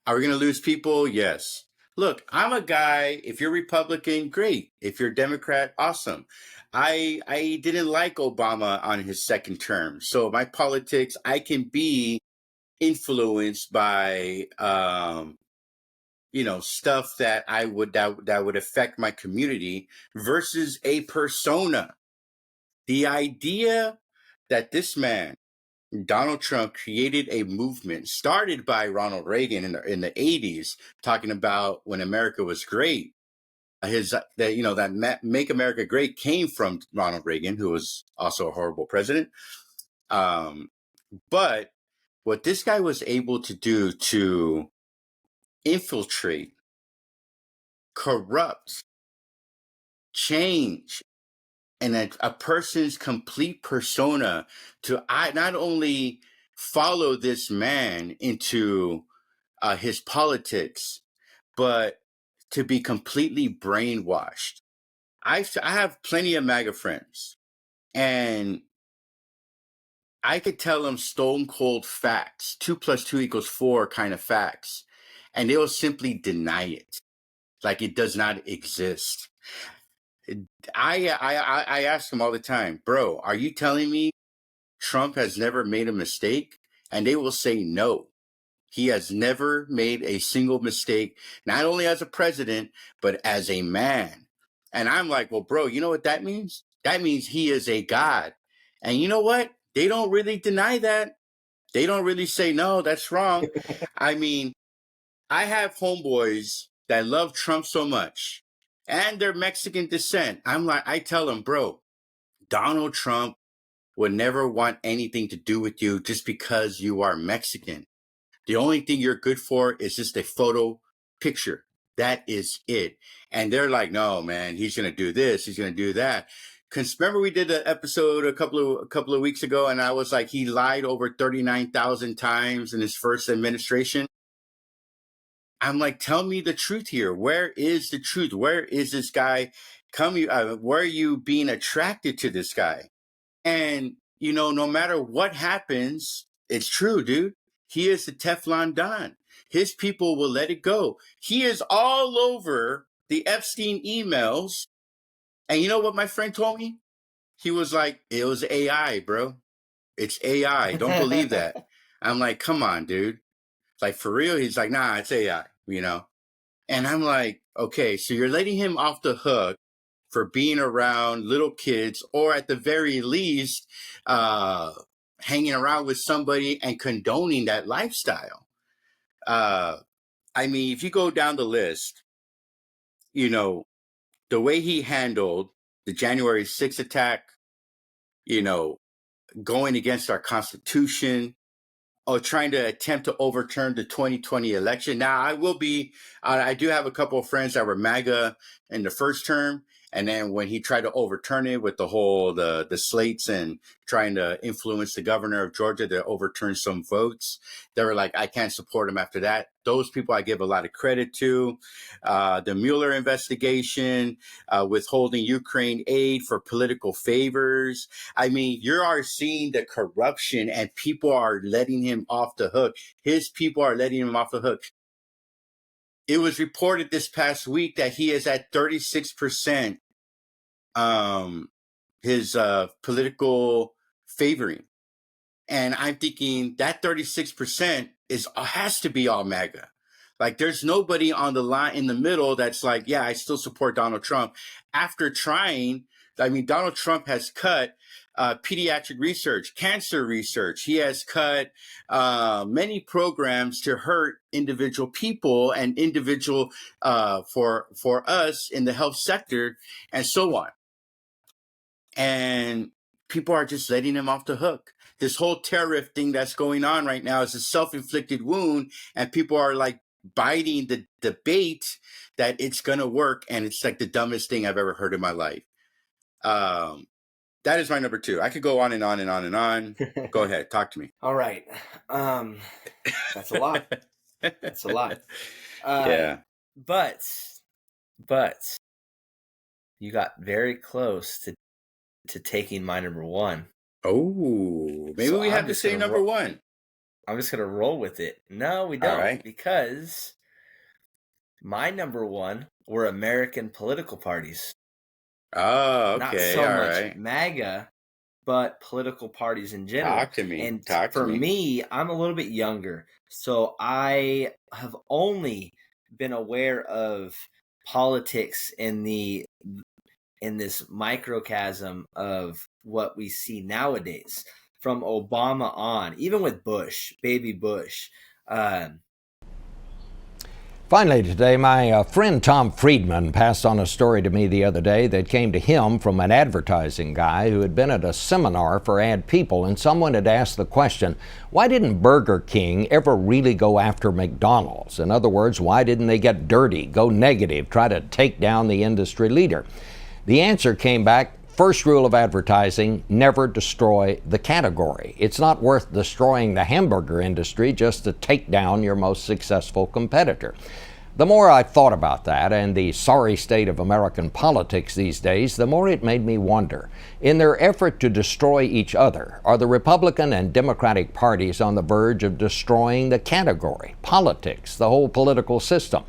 Are we going to lose people? Yes. Look, I'm a guy, if you're Republican, great. If you're Democrat, awesome. I didn't like Obama on his second term. So my politics, I can be influenced by, stuff that that would affect my community versus a persona. The idea that this man, Donald Trump, created a movement started by Ronald Reagan in the 80s, talking about when America was great. That Make America Great came from Ronald Reagan, who was also a horrible president. But what this guy was able to do to infiltrate, corrupt, change, and a person's complete persona to not only follow this man into his politics, but to be completely brainwashed. I have plenty of MAGA friends, and I could tell them stone cold facts, 2 + 2 = 4 kind of facts, and they will simply deny it, like it does not exist. I ask them all the time, bro, are you telling me Trump has never made a mistake? And they will say no. He has never made a single mistake, not only as a president, but as a man. And I'm like, well, bro, you know what that means? That means he is a god. And you know what? They don't really deny that. They don't really say, no, that's wrong. I mean, I have homeboys that love Trump so much, and they're Mexican descent. I tell them, bro, Donald Trump would never want anything to do with you just because you are Mexican. The only thing you're good for is just a photo picture. That is it. And they're like, no, man, he's going to do this. He's going to do that. Because remember we did an episode a couple of weeks ago, and I was like, he lied over 39,000 times in his first administration. I'm like, tell me the truth here. Where is the truth? Where is this guy where are you being attracted to this guy? And, no matter what happens, it's true, dude. He is the Teflon Don. His people will let it go. He is all over the Epstein emails. And you know what my friend told me? He was like, it was AI, bro. It's AI. Don't believe that. I'm like, come on, dude. Like, for real? He's like, nah, it's AI, And I'm like, okay, so you're letting him off the hook for being around little kids, or at the very least, hanging around with somebody and condoning that lifestyle. I mean, if you go down the list, the way he handled the January 6th attack, going against our Constitution, or trying to attempt to overturn the 2020 election. Now, I do have a couple of friends that were MAGA in the first term. And then when he tried to overturn it with the whole, the slates and trying to influence the governor of Georgia to overturn some votes, they were like, I can't support him after that. Those people I give a lot of credit to. The Mueller investigation, withholding Ukraine aid for political favors. I mean, you are seeing the corruption, and people are letting him off the hook. His people are letting him off the hook. It was reported this past week that he is at 36%. His political favoring. And I'm thinking that 36% has to be all MAGA. Like, there's nobody on the line in the middle that's like, yeah, I still support Donald Trump. After trying, Donald Trump has cut pediatric research, cancer research. He has cut many programs to hurt individual people and individual for us in the health sector, and so on. And people are just letting him off the hook. this whole tariff thing that's going on right now is a self-inflicted wound, and people are like biting the debate that it's going to work, and it's like the dumbest thing I've ever heard in my life. That is my number 2. I could go on and on and on and on. Go ahead, talk to me. All right. That's a lot. That's a lot. Yeah. But you got very close to taking my number 1. Oh, maybe we have the same number 1. I'm just gonna roll with it. No, we don't, all right, because my number 1 were American political parties. Oh, okay. Not so all much right. MAGA, but political parties in general. Talk to me. And Talk to for me. me, I'm a little bit younger, so I have only been aware of politics in this microcosm of what we see nowadays, from Obama on, even with Bush, baby Bush. Finally today, my friend Tom Friedman passed on a story to me the other day that came to him from an advertising guy who had been at a seminar for ad people, and someone had asked the question, why didn't Burger King ever really go after McDonald's? In other words, why didn't they get dirty, go negative, try to take down the industry leader? The answer came back, first rule of advertising, never destroy the category. It's not worth destroying the hamburger industry just to take down your most successful competitor. The more I thought about that and the sorry state of American politics these days, the more it made me wonder. In their effort to destroy each other, are the Republican and Democratic parties on the verge of destroying the category, politics, the whole political system?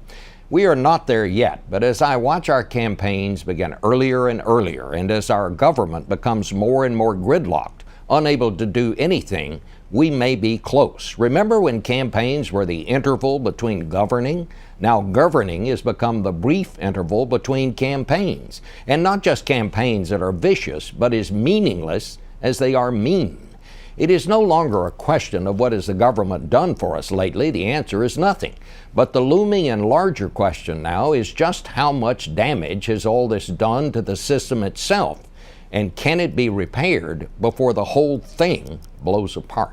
We are not there yet, but as I watch our campaigns begin earlier and earlier, and as our government becomes more and more gridlocked, unable to do anything, we may be close. Remember when campaigns were the interval between governing? Now governing has become the brief interval between campaigns. And not just campaigns that are vicious, but as meaningless as they are mean. It is no longer a question of what has the government done for us lately. The answer is nothing. But the looming and larger question now is just how much damage has all this done to the system itself? And can it be repaired before the whole thing blows apart?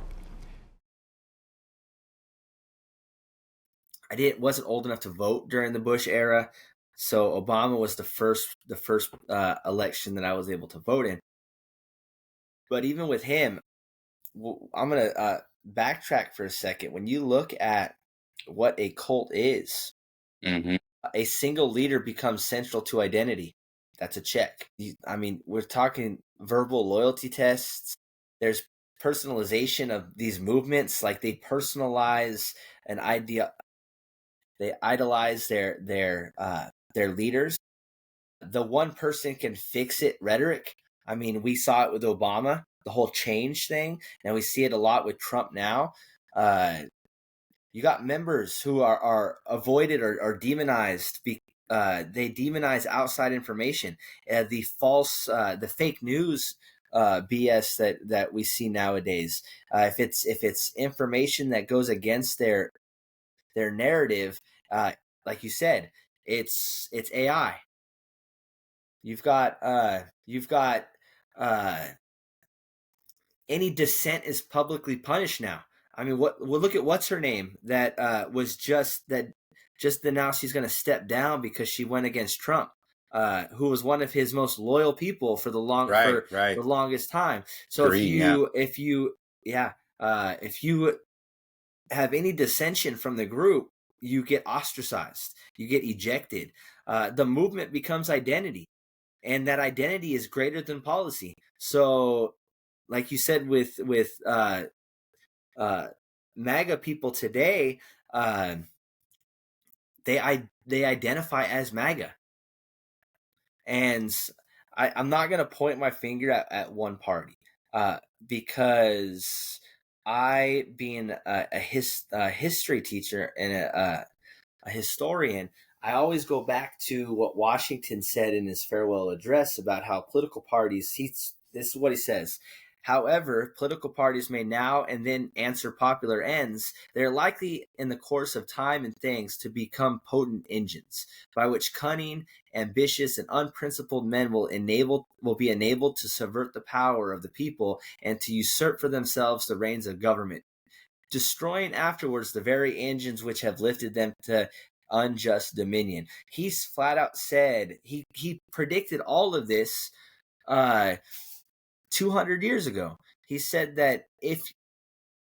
I wasn't old enough to vote during the Bush era, so Obama was the first election that I was able to vote in. But even with him, I'm going to backtrack for a second. When you look at what a cult is, a single leader becomes central to identity. That's a check. We're talking verbal loyalty tests. There's personalization of these movements. Like they personalize an idea. They idolize their leaders. The one person can fix it rhetoric. We saw it with Obama, the whole change thing, and we see it a lot with Trump now. You got members who are avoided or demonized. They demonize outside information. The false, the fake news BS that we see nowadays. If it's information that goes against their narrative, like you said, it's AI. You've got any dissent is publicly punished now. Look at what's her name that was just announced she's going to step down because she went against Trump, who was one of his most loyal people for the longest time. So if you have any dissension from the group, you get ostracized, you get ejected. The movement becomes identity. And that identity is greater than policy. So, like you said, with MAGA people today, they identify as MAGA, and I'm not going to point my finger at one party because I, being a history teacher and a historian, I always go back to what Washington said in his farewell address about how political parties, this is what he says, However, political parties may now and then answer popular ends. They are likely, in the course of time and things, to become potent engines by which cunning, ambitious, and unprincipled men will be enabled to subvert the power of the people and to usurp for themselves the reins of government, destroying afterwards the very engines which have lifted them to unjust dominion. He's flat out said, he predicted all of this 200 years ago. He said that if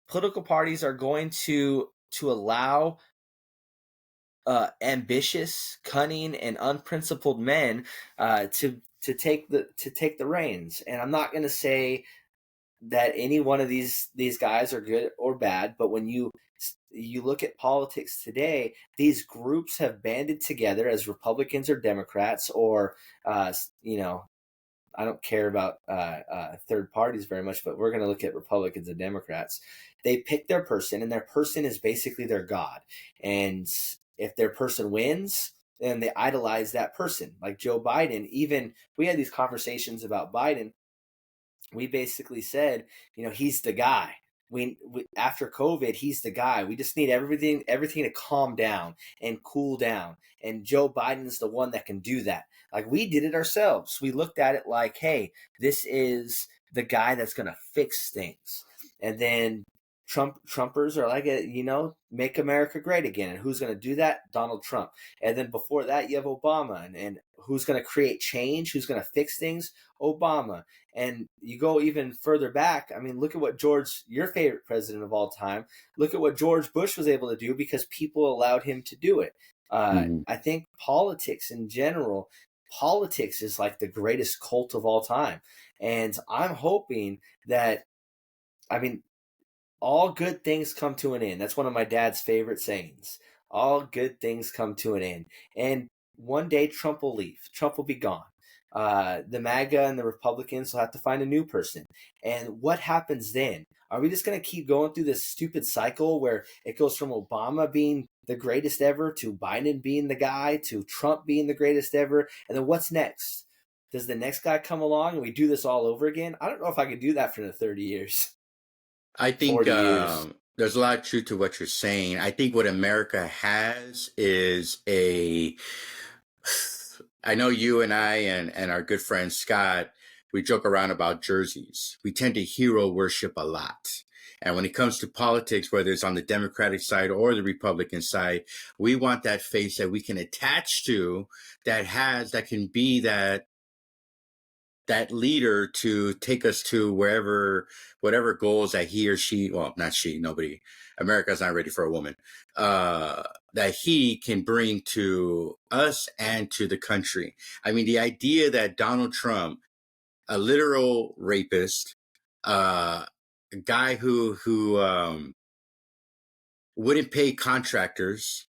political parties are going to allow ambitious, cunning, and unprincipled men to take the reins, and I'm not going to say that any one of these guys are good or bad, but when you look at politics today, these groups have banded together as Republicans or Democrats, or I don't care about third parties very much, but we're going to look at Republicans and Democrats. They pick their person, and their person is basically their God. And if their person wins, then they idolize that person. Like Joe Biden, even we had these conversations about Biden. We basically said, he's the guy. We after COVID, he's the guy. We just need everything to calm down and cool down. And Joe Biden's the one that can do that. Like, we did it ourselves. We looked at it like, hey, this is the guy that's going to fix things. And then Trumpers are like, make America great again. And who's going to do that? Donald Trump. And then before that, you have Obama. And who's going to create change? Who's going to fix things? Obama. And you go even further back. I mean, look at what your favorite president of all time, look at what George Bush was able to do because people allowed him to do it. I think politics in general, politics is like the greatest cult of all time. And I'm hoping that, all good things come to an end. That's one of my dad's favorite sayings. All good things come to an end. And one day Trump will leave. Trump will be gone. The MAGA and the Republicans will have to find a new person. And what happens then? Are we just going to keep going through this stupid cycle where it goes from Obama being the greatest ever to Biden being the guy to Trump being the greatest ever? And then what's next? Does the next guy come along and we do this all over again? I don't know if I could do that for the 30 years. I think there's a lot of truth to what you're saying. I think what America has is I know you and I and our good friend Scott, we joke around about jerseys. We tend to hero worship a lot. And when it comes to politics, whether it's on the Democratic side or the Republican side, we want that face that we can attach to, that can be that leader to take us to whatever goals that he or she, well, not she, nobody, America's not ready for a woman, that he can bring to us and to the country. I mean, the idea that Donald Trump, a literal rapist, a guy who wouldn't pay contractors,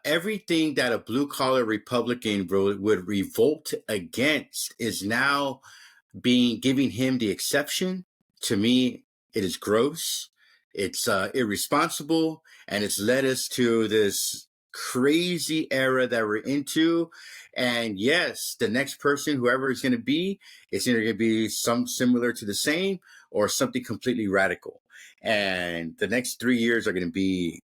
everything that a blue-collar Republican would revolt against is now giving him the exception. To me, it is gross. It's irresponsible, and it's led us to this crazy era that we're into. And yes, the next person, whoever it's going to be, it's either going to be some similar to the same or something completely radical. And the next 3 years are going to be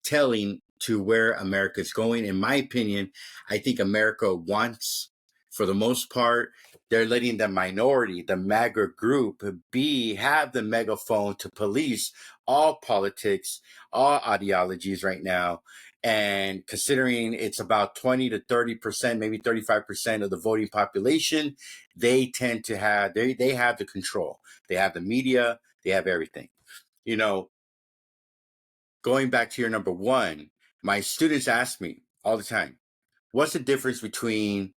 telling to where America is going. In my opinion, I think America wants, for the most part, they're letting the minority, the MAGA group, have the megaphone to police all politics, all ideologies right now. And considering it's about 20 to 30%, maybe 35% of the voting population, they tend to have, they have the control. They have the media, they have everything. Going back to your number one, my students ask me all the time, what's the difference between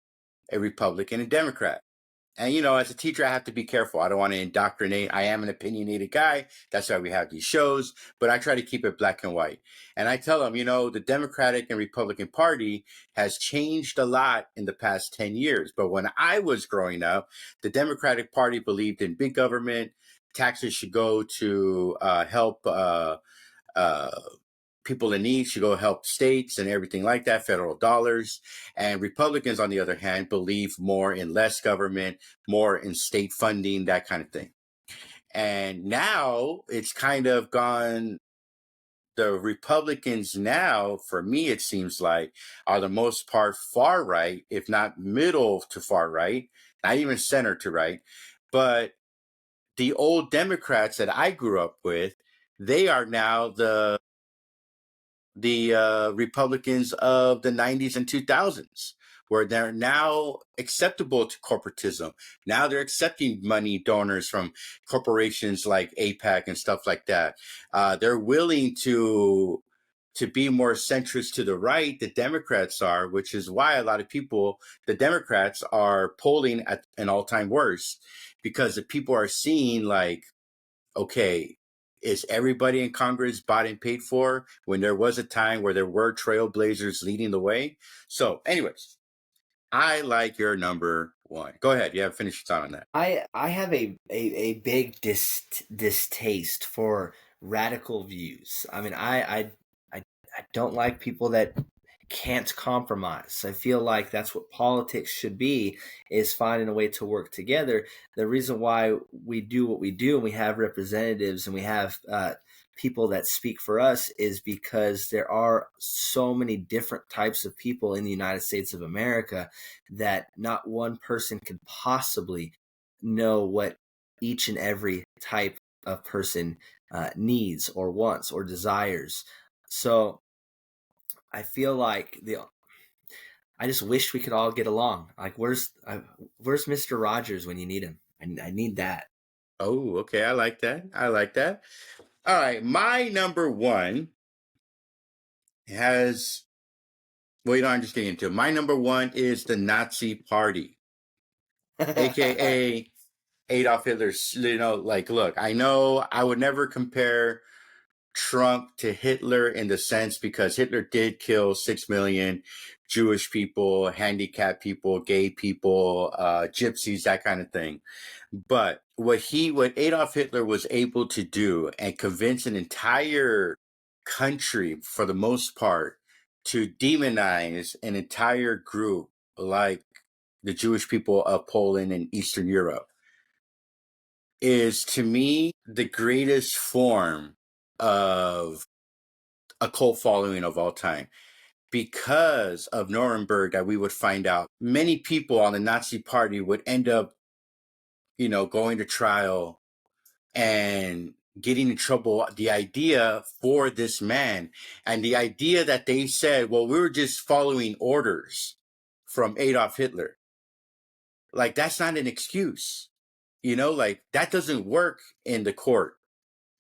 a Republican and a Democrat? And, as a teacher, I have to be careful. I don't want to indoctrinate. I am an opinionated guy. That's why we have these shows. But I try to keep it black and white. And I tell them, the Democratic and Republican Party has changed a lot in the past 10 years. But when I was growing up, the Democratic Party believed in big government. Taxes should go to help people in need should go help states and everything like that, federal dollars. And Republicans, on the other hand, believe more in less government, more in state funding, that kind of thing. And now it's kind of gone. The Republicans now, for me, it seems like, are the most part far right, if not middle to far right, not even center to right. But the old Democrats that I grew up with, they are now the Republicans of the 90s and 2000s, where they're now acceptable to corporatism. Now they're accepting money donors from corporations like APAC and stuff like that. They're willing to be more centrist to the right, the Democrats are, which is why a lot of people, the Democrats, are polling at an all-time worst, because the people are seeing like, okay, is everybody in Congress bought and paid for when there was a time where there were trailblazers leading the way? So anyways, I like your number one. Go ahead. You have finished your thought on that. I have a big distaste for radical views. I mean, I don't like people that can't compromise. I feel like that's what politics should be, is finding a way to work together. The reason why we do what we do and we have representatives and we have people that speak for us is because there are so many different types of people in the United States of America that not one person could possibly know what each and every type of person needs or wants or desires. So I feel like I just wish we could all get along. Like, where's Mr. Rogers when you need him? I need that. Oh, okay. I like that. I like that. All right. My number one has, well, I'm just getting into it. My number one is the Nazi Party, AKA Adolf Hitler. Like, look, I know I would never compare Trump to Hitler in the sense, because Hitler did kill 6 million Jewish people, handicapped people, gay people, gypsies, that kind of thing. But what Adolf Hitler was able to do and convince an entire country, for the most part, to demonize an entire group like the Jewish people of Poland and Eastern Europe, is, to me, the greatest form of a cult following of all time. Because of Nuremberg, that we would find out many people on the Nazi Party would end up, going to trial and getting in trouble. The idea for this man, and the idea that they said, well, we were just following orders from Adolf Hitler. Like, that's not an excuse. Like, that doesn't work in the court.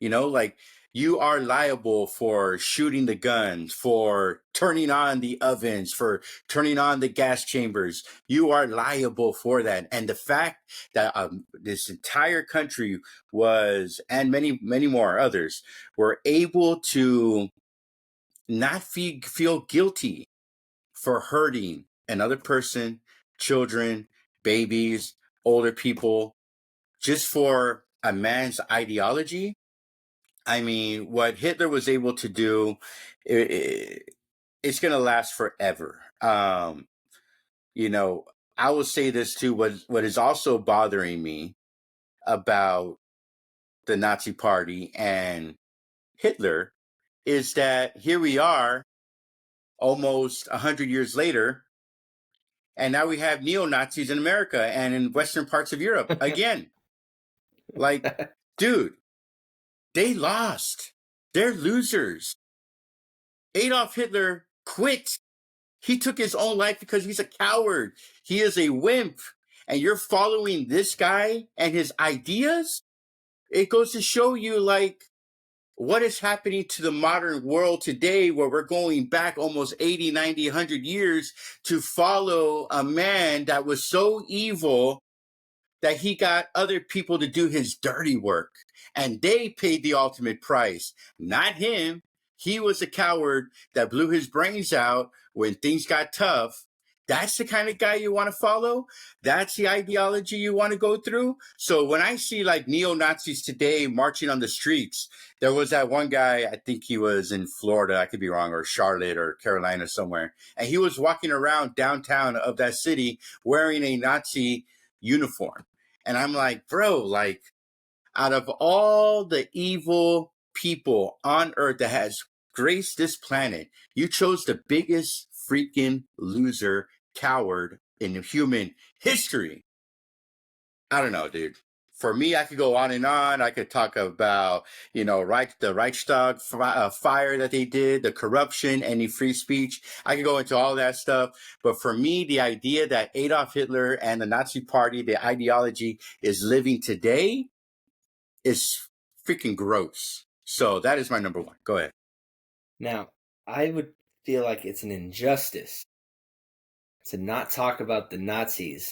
Like, you are liable for shooting the guns, for turning on the ovens, for turning on the gas chambers. You are liable for that. And the fact that this entire country was, and many, many more others, were able to not feel guilty for hurting another person, children, babies, older people, just for a man's ideology. I mean, what Hitler was able to do, it's going to last forever. I will say this too. What is also bothering me about the Nazi Party and Hitler is that here we are almost 100 years later, and now we have neo-Nazis in America and in Western parts of Europe again. Like, dude, they lost. They're losers. Adolf Hitler quit. He took his own life because he's a coward. He is a wimp. And you're following this guy and his ideas? It goes to show you, like, what is happening to the modern world today, where we're going back almost 80, 90, 100 years to follow a man that was so evil that he got other people to do his dirty work. And they paid the ultimate price, not him. He was a coward that blew his brains out when things got tough. that's the kind of guy you want to follow. That's the ideology you want to go through. So when I see like neo-Nazis today marching on the streets, there was that one guy, I think he was in Florida, I could be wrong, or Charlotte or Carolina somewhere. And he was walking around downtown of that city wearing a Nazi uniform. And I'm like, bro, like out of all the evil people on earth that has graced this planet, you chose the biggest freaking loser coward in human history. I don't know, dude. For me, I could go on and on. I could talk about, the Reichstag fire that they did, the corruption, any free speech. I could go into all that stuff. But for me, the idea that Adolf Hitler and the Nazi Party, the ideology is living today is freaking gross. So that is my number one. Go ahead. Now, I would feel like it's an injustice to not talk about the Nazis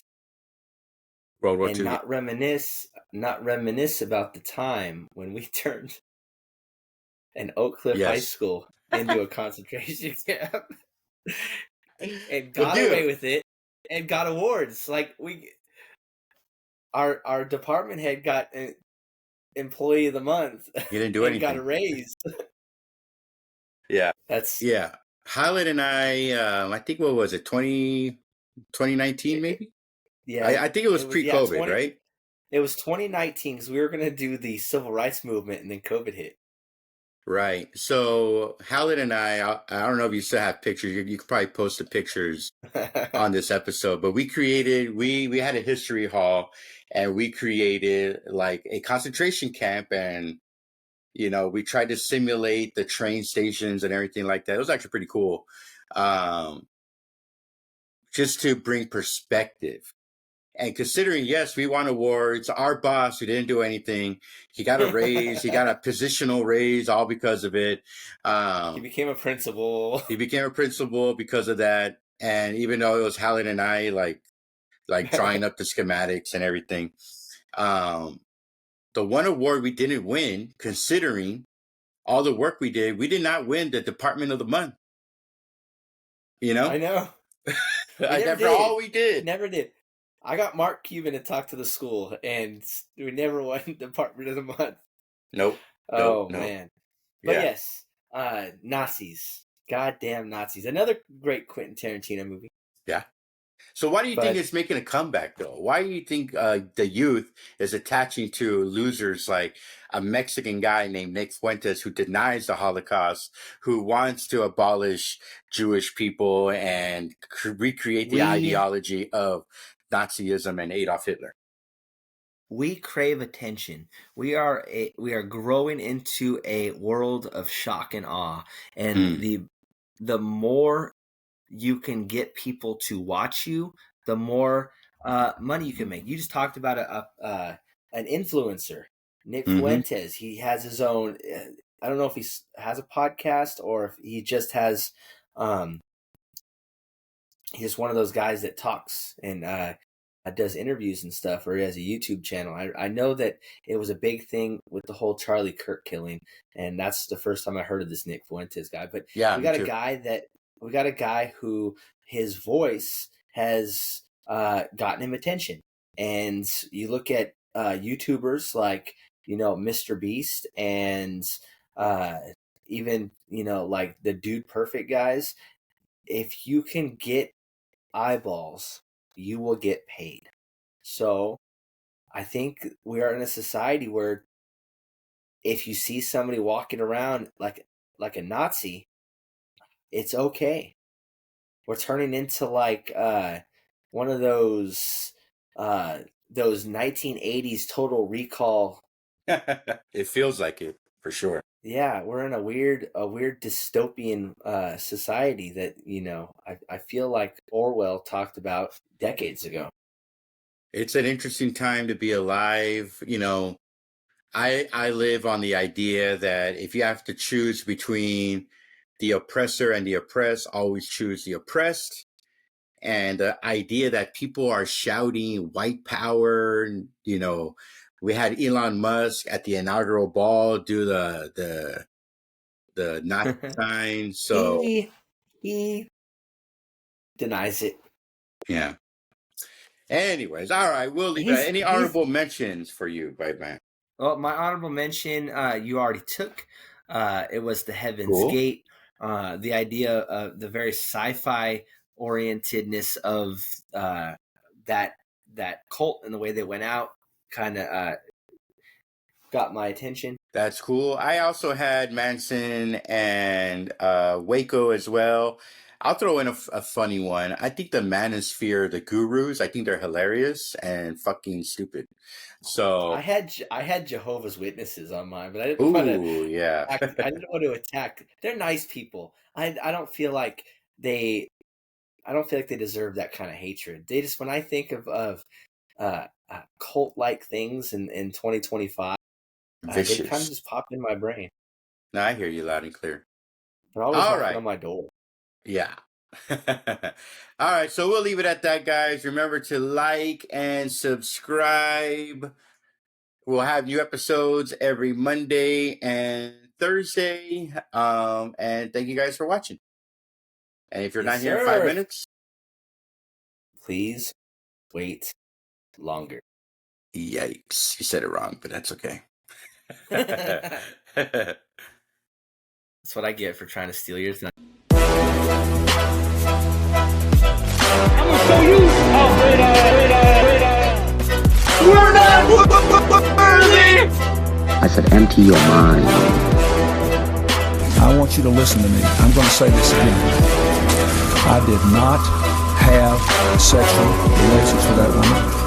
World War and II. not reminisce about the time when we turned an Oak Cliff High School into a concentration camp and got away with it and got awards. Like our department head got Employee of the Month. You didn't do anything. Got a raise. Yeah. Howlett and I think, what was it, 2019 maybe? Yeah. I think it was pre-COVID, right? It was 2019 because we were going to do the civil rights movement and then COVID hit. Right. So Howlett and I don't know if you still have pictures. You could probably post the pictures on this episode, but we had a history hall and we created like a concentration camp, and we tried to simulate the train stations and everything like that. It was actually pretty cool. Just to bring perspective. And considering, yes, we won awards, our boss, who didn't do anything, he got a raise, he got a positional raise, all because of it. He became a principal. He became a principal because of that. And even though it was Howlett and I, like drawing up the schematics and everything, the one award we didn't win, considering all the work we did not win the Department of the Month. I know. All we did. Never did. I got Mark Cuban to talk to the school, and we never won Department of the Month. Nope. Man. But yes, Nazis. Goddamn Nazis. Another great Quentin Tarantino movie. Yeah. So why do you think it's making a comeback, though? Why do you think the youth is attaching to losers like a Mexican guy named Nick Fuentes, who denies the Holocaust, who wants to abolish Jewish people and recreate the ideology of Nazism and Adolf Hitler? We crave attention. We are growing into a world of shock and awe, and the more you can get people to watch you, the more money you can make. You just talked about an influencer, Nick Fuentes. He has his own. I don't know if he has a podcast or if he just has. He's one of those guys that talks and does interviews and stuff, or he has a YouTube channel. I know that it was a big thing with the whole Charlie Kirk killing, and that's the first time I heard of this Nick Fuentes guy. But we got a guy who his voice has gotten him attention. And you look at YouTubers like, Mr. Beast and even, like the Dude Perfect guys. If you can get eyeballs, you will get paid. So I think we are in a society where if you see somebody walking around like a Nazi, it's okay. We're turning into like one of those 1980s Total Recall. It feels like it, for sure. Yeah, we're in a weird dystopian society that, I feel like Orwell talked about decades ago. It's an interesting time to be alive. I live on the idea that if you have to choose between the oppressor and the oppressed, always choose the oppressed. And the idea that people are shouting white power, we had Elon Musk at the inaugural ball do the Nazi sign. So he denies it. Yeah. Anyways, all right, we'll leave it. Any honorable mentions for you, man? Well, my honorable mention, you already took. It was the Heaven's Gate. The idea of the very sci-fi orientedness of that cult and the way they went out kind of got my attention. That's cool. I also had Manson and Waco as well. I'll throw in a funny one. I think the Manosphere, the Gurus, I think they're hilarious and fucking stupid. So I had Jehovah's Witnesses on mine, but I didn't want to attack. They're nice people. I don't feel like they deserve that kind of hatred. They just, when I think of cult-like things in 2025, they kind of just pop in my brain. No, I hear you loud and clear. They're always knocking on my door. Yeah. All right, so we'll leave it at that, guys. Remember to like and subscribe. We'll have new episodes every Monday and Thursday. And thank you guys for watching. And if you're not here in 5 minutes, please wait longer. Yikes. You said it wrong, but that's okay. That's what I get for trying to steal your thunder. I'm gonna show you how great I am. We're not worthy. I said, empty your mind. I want you to listen to me. I'm going to say this again. I did not have sexual relations with that woman.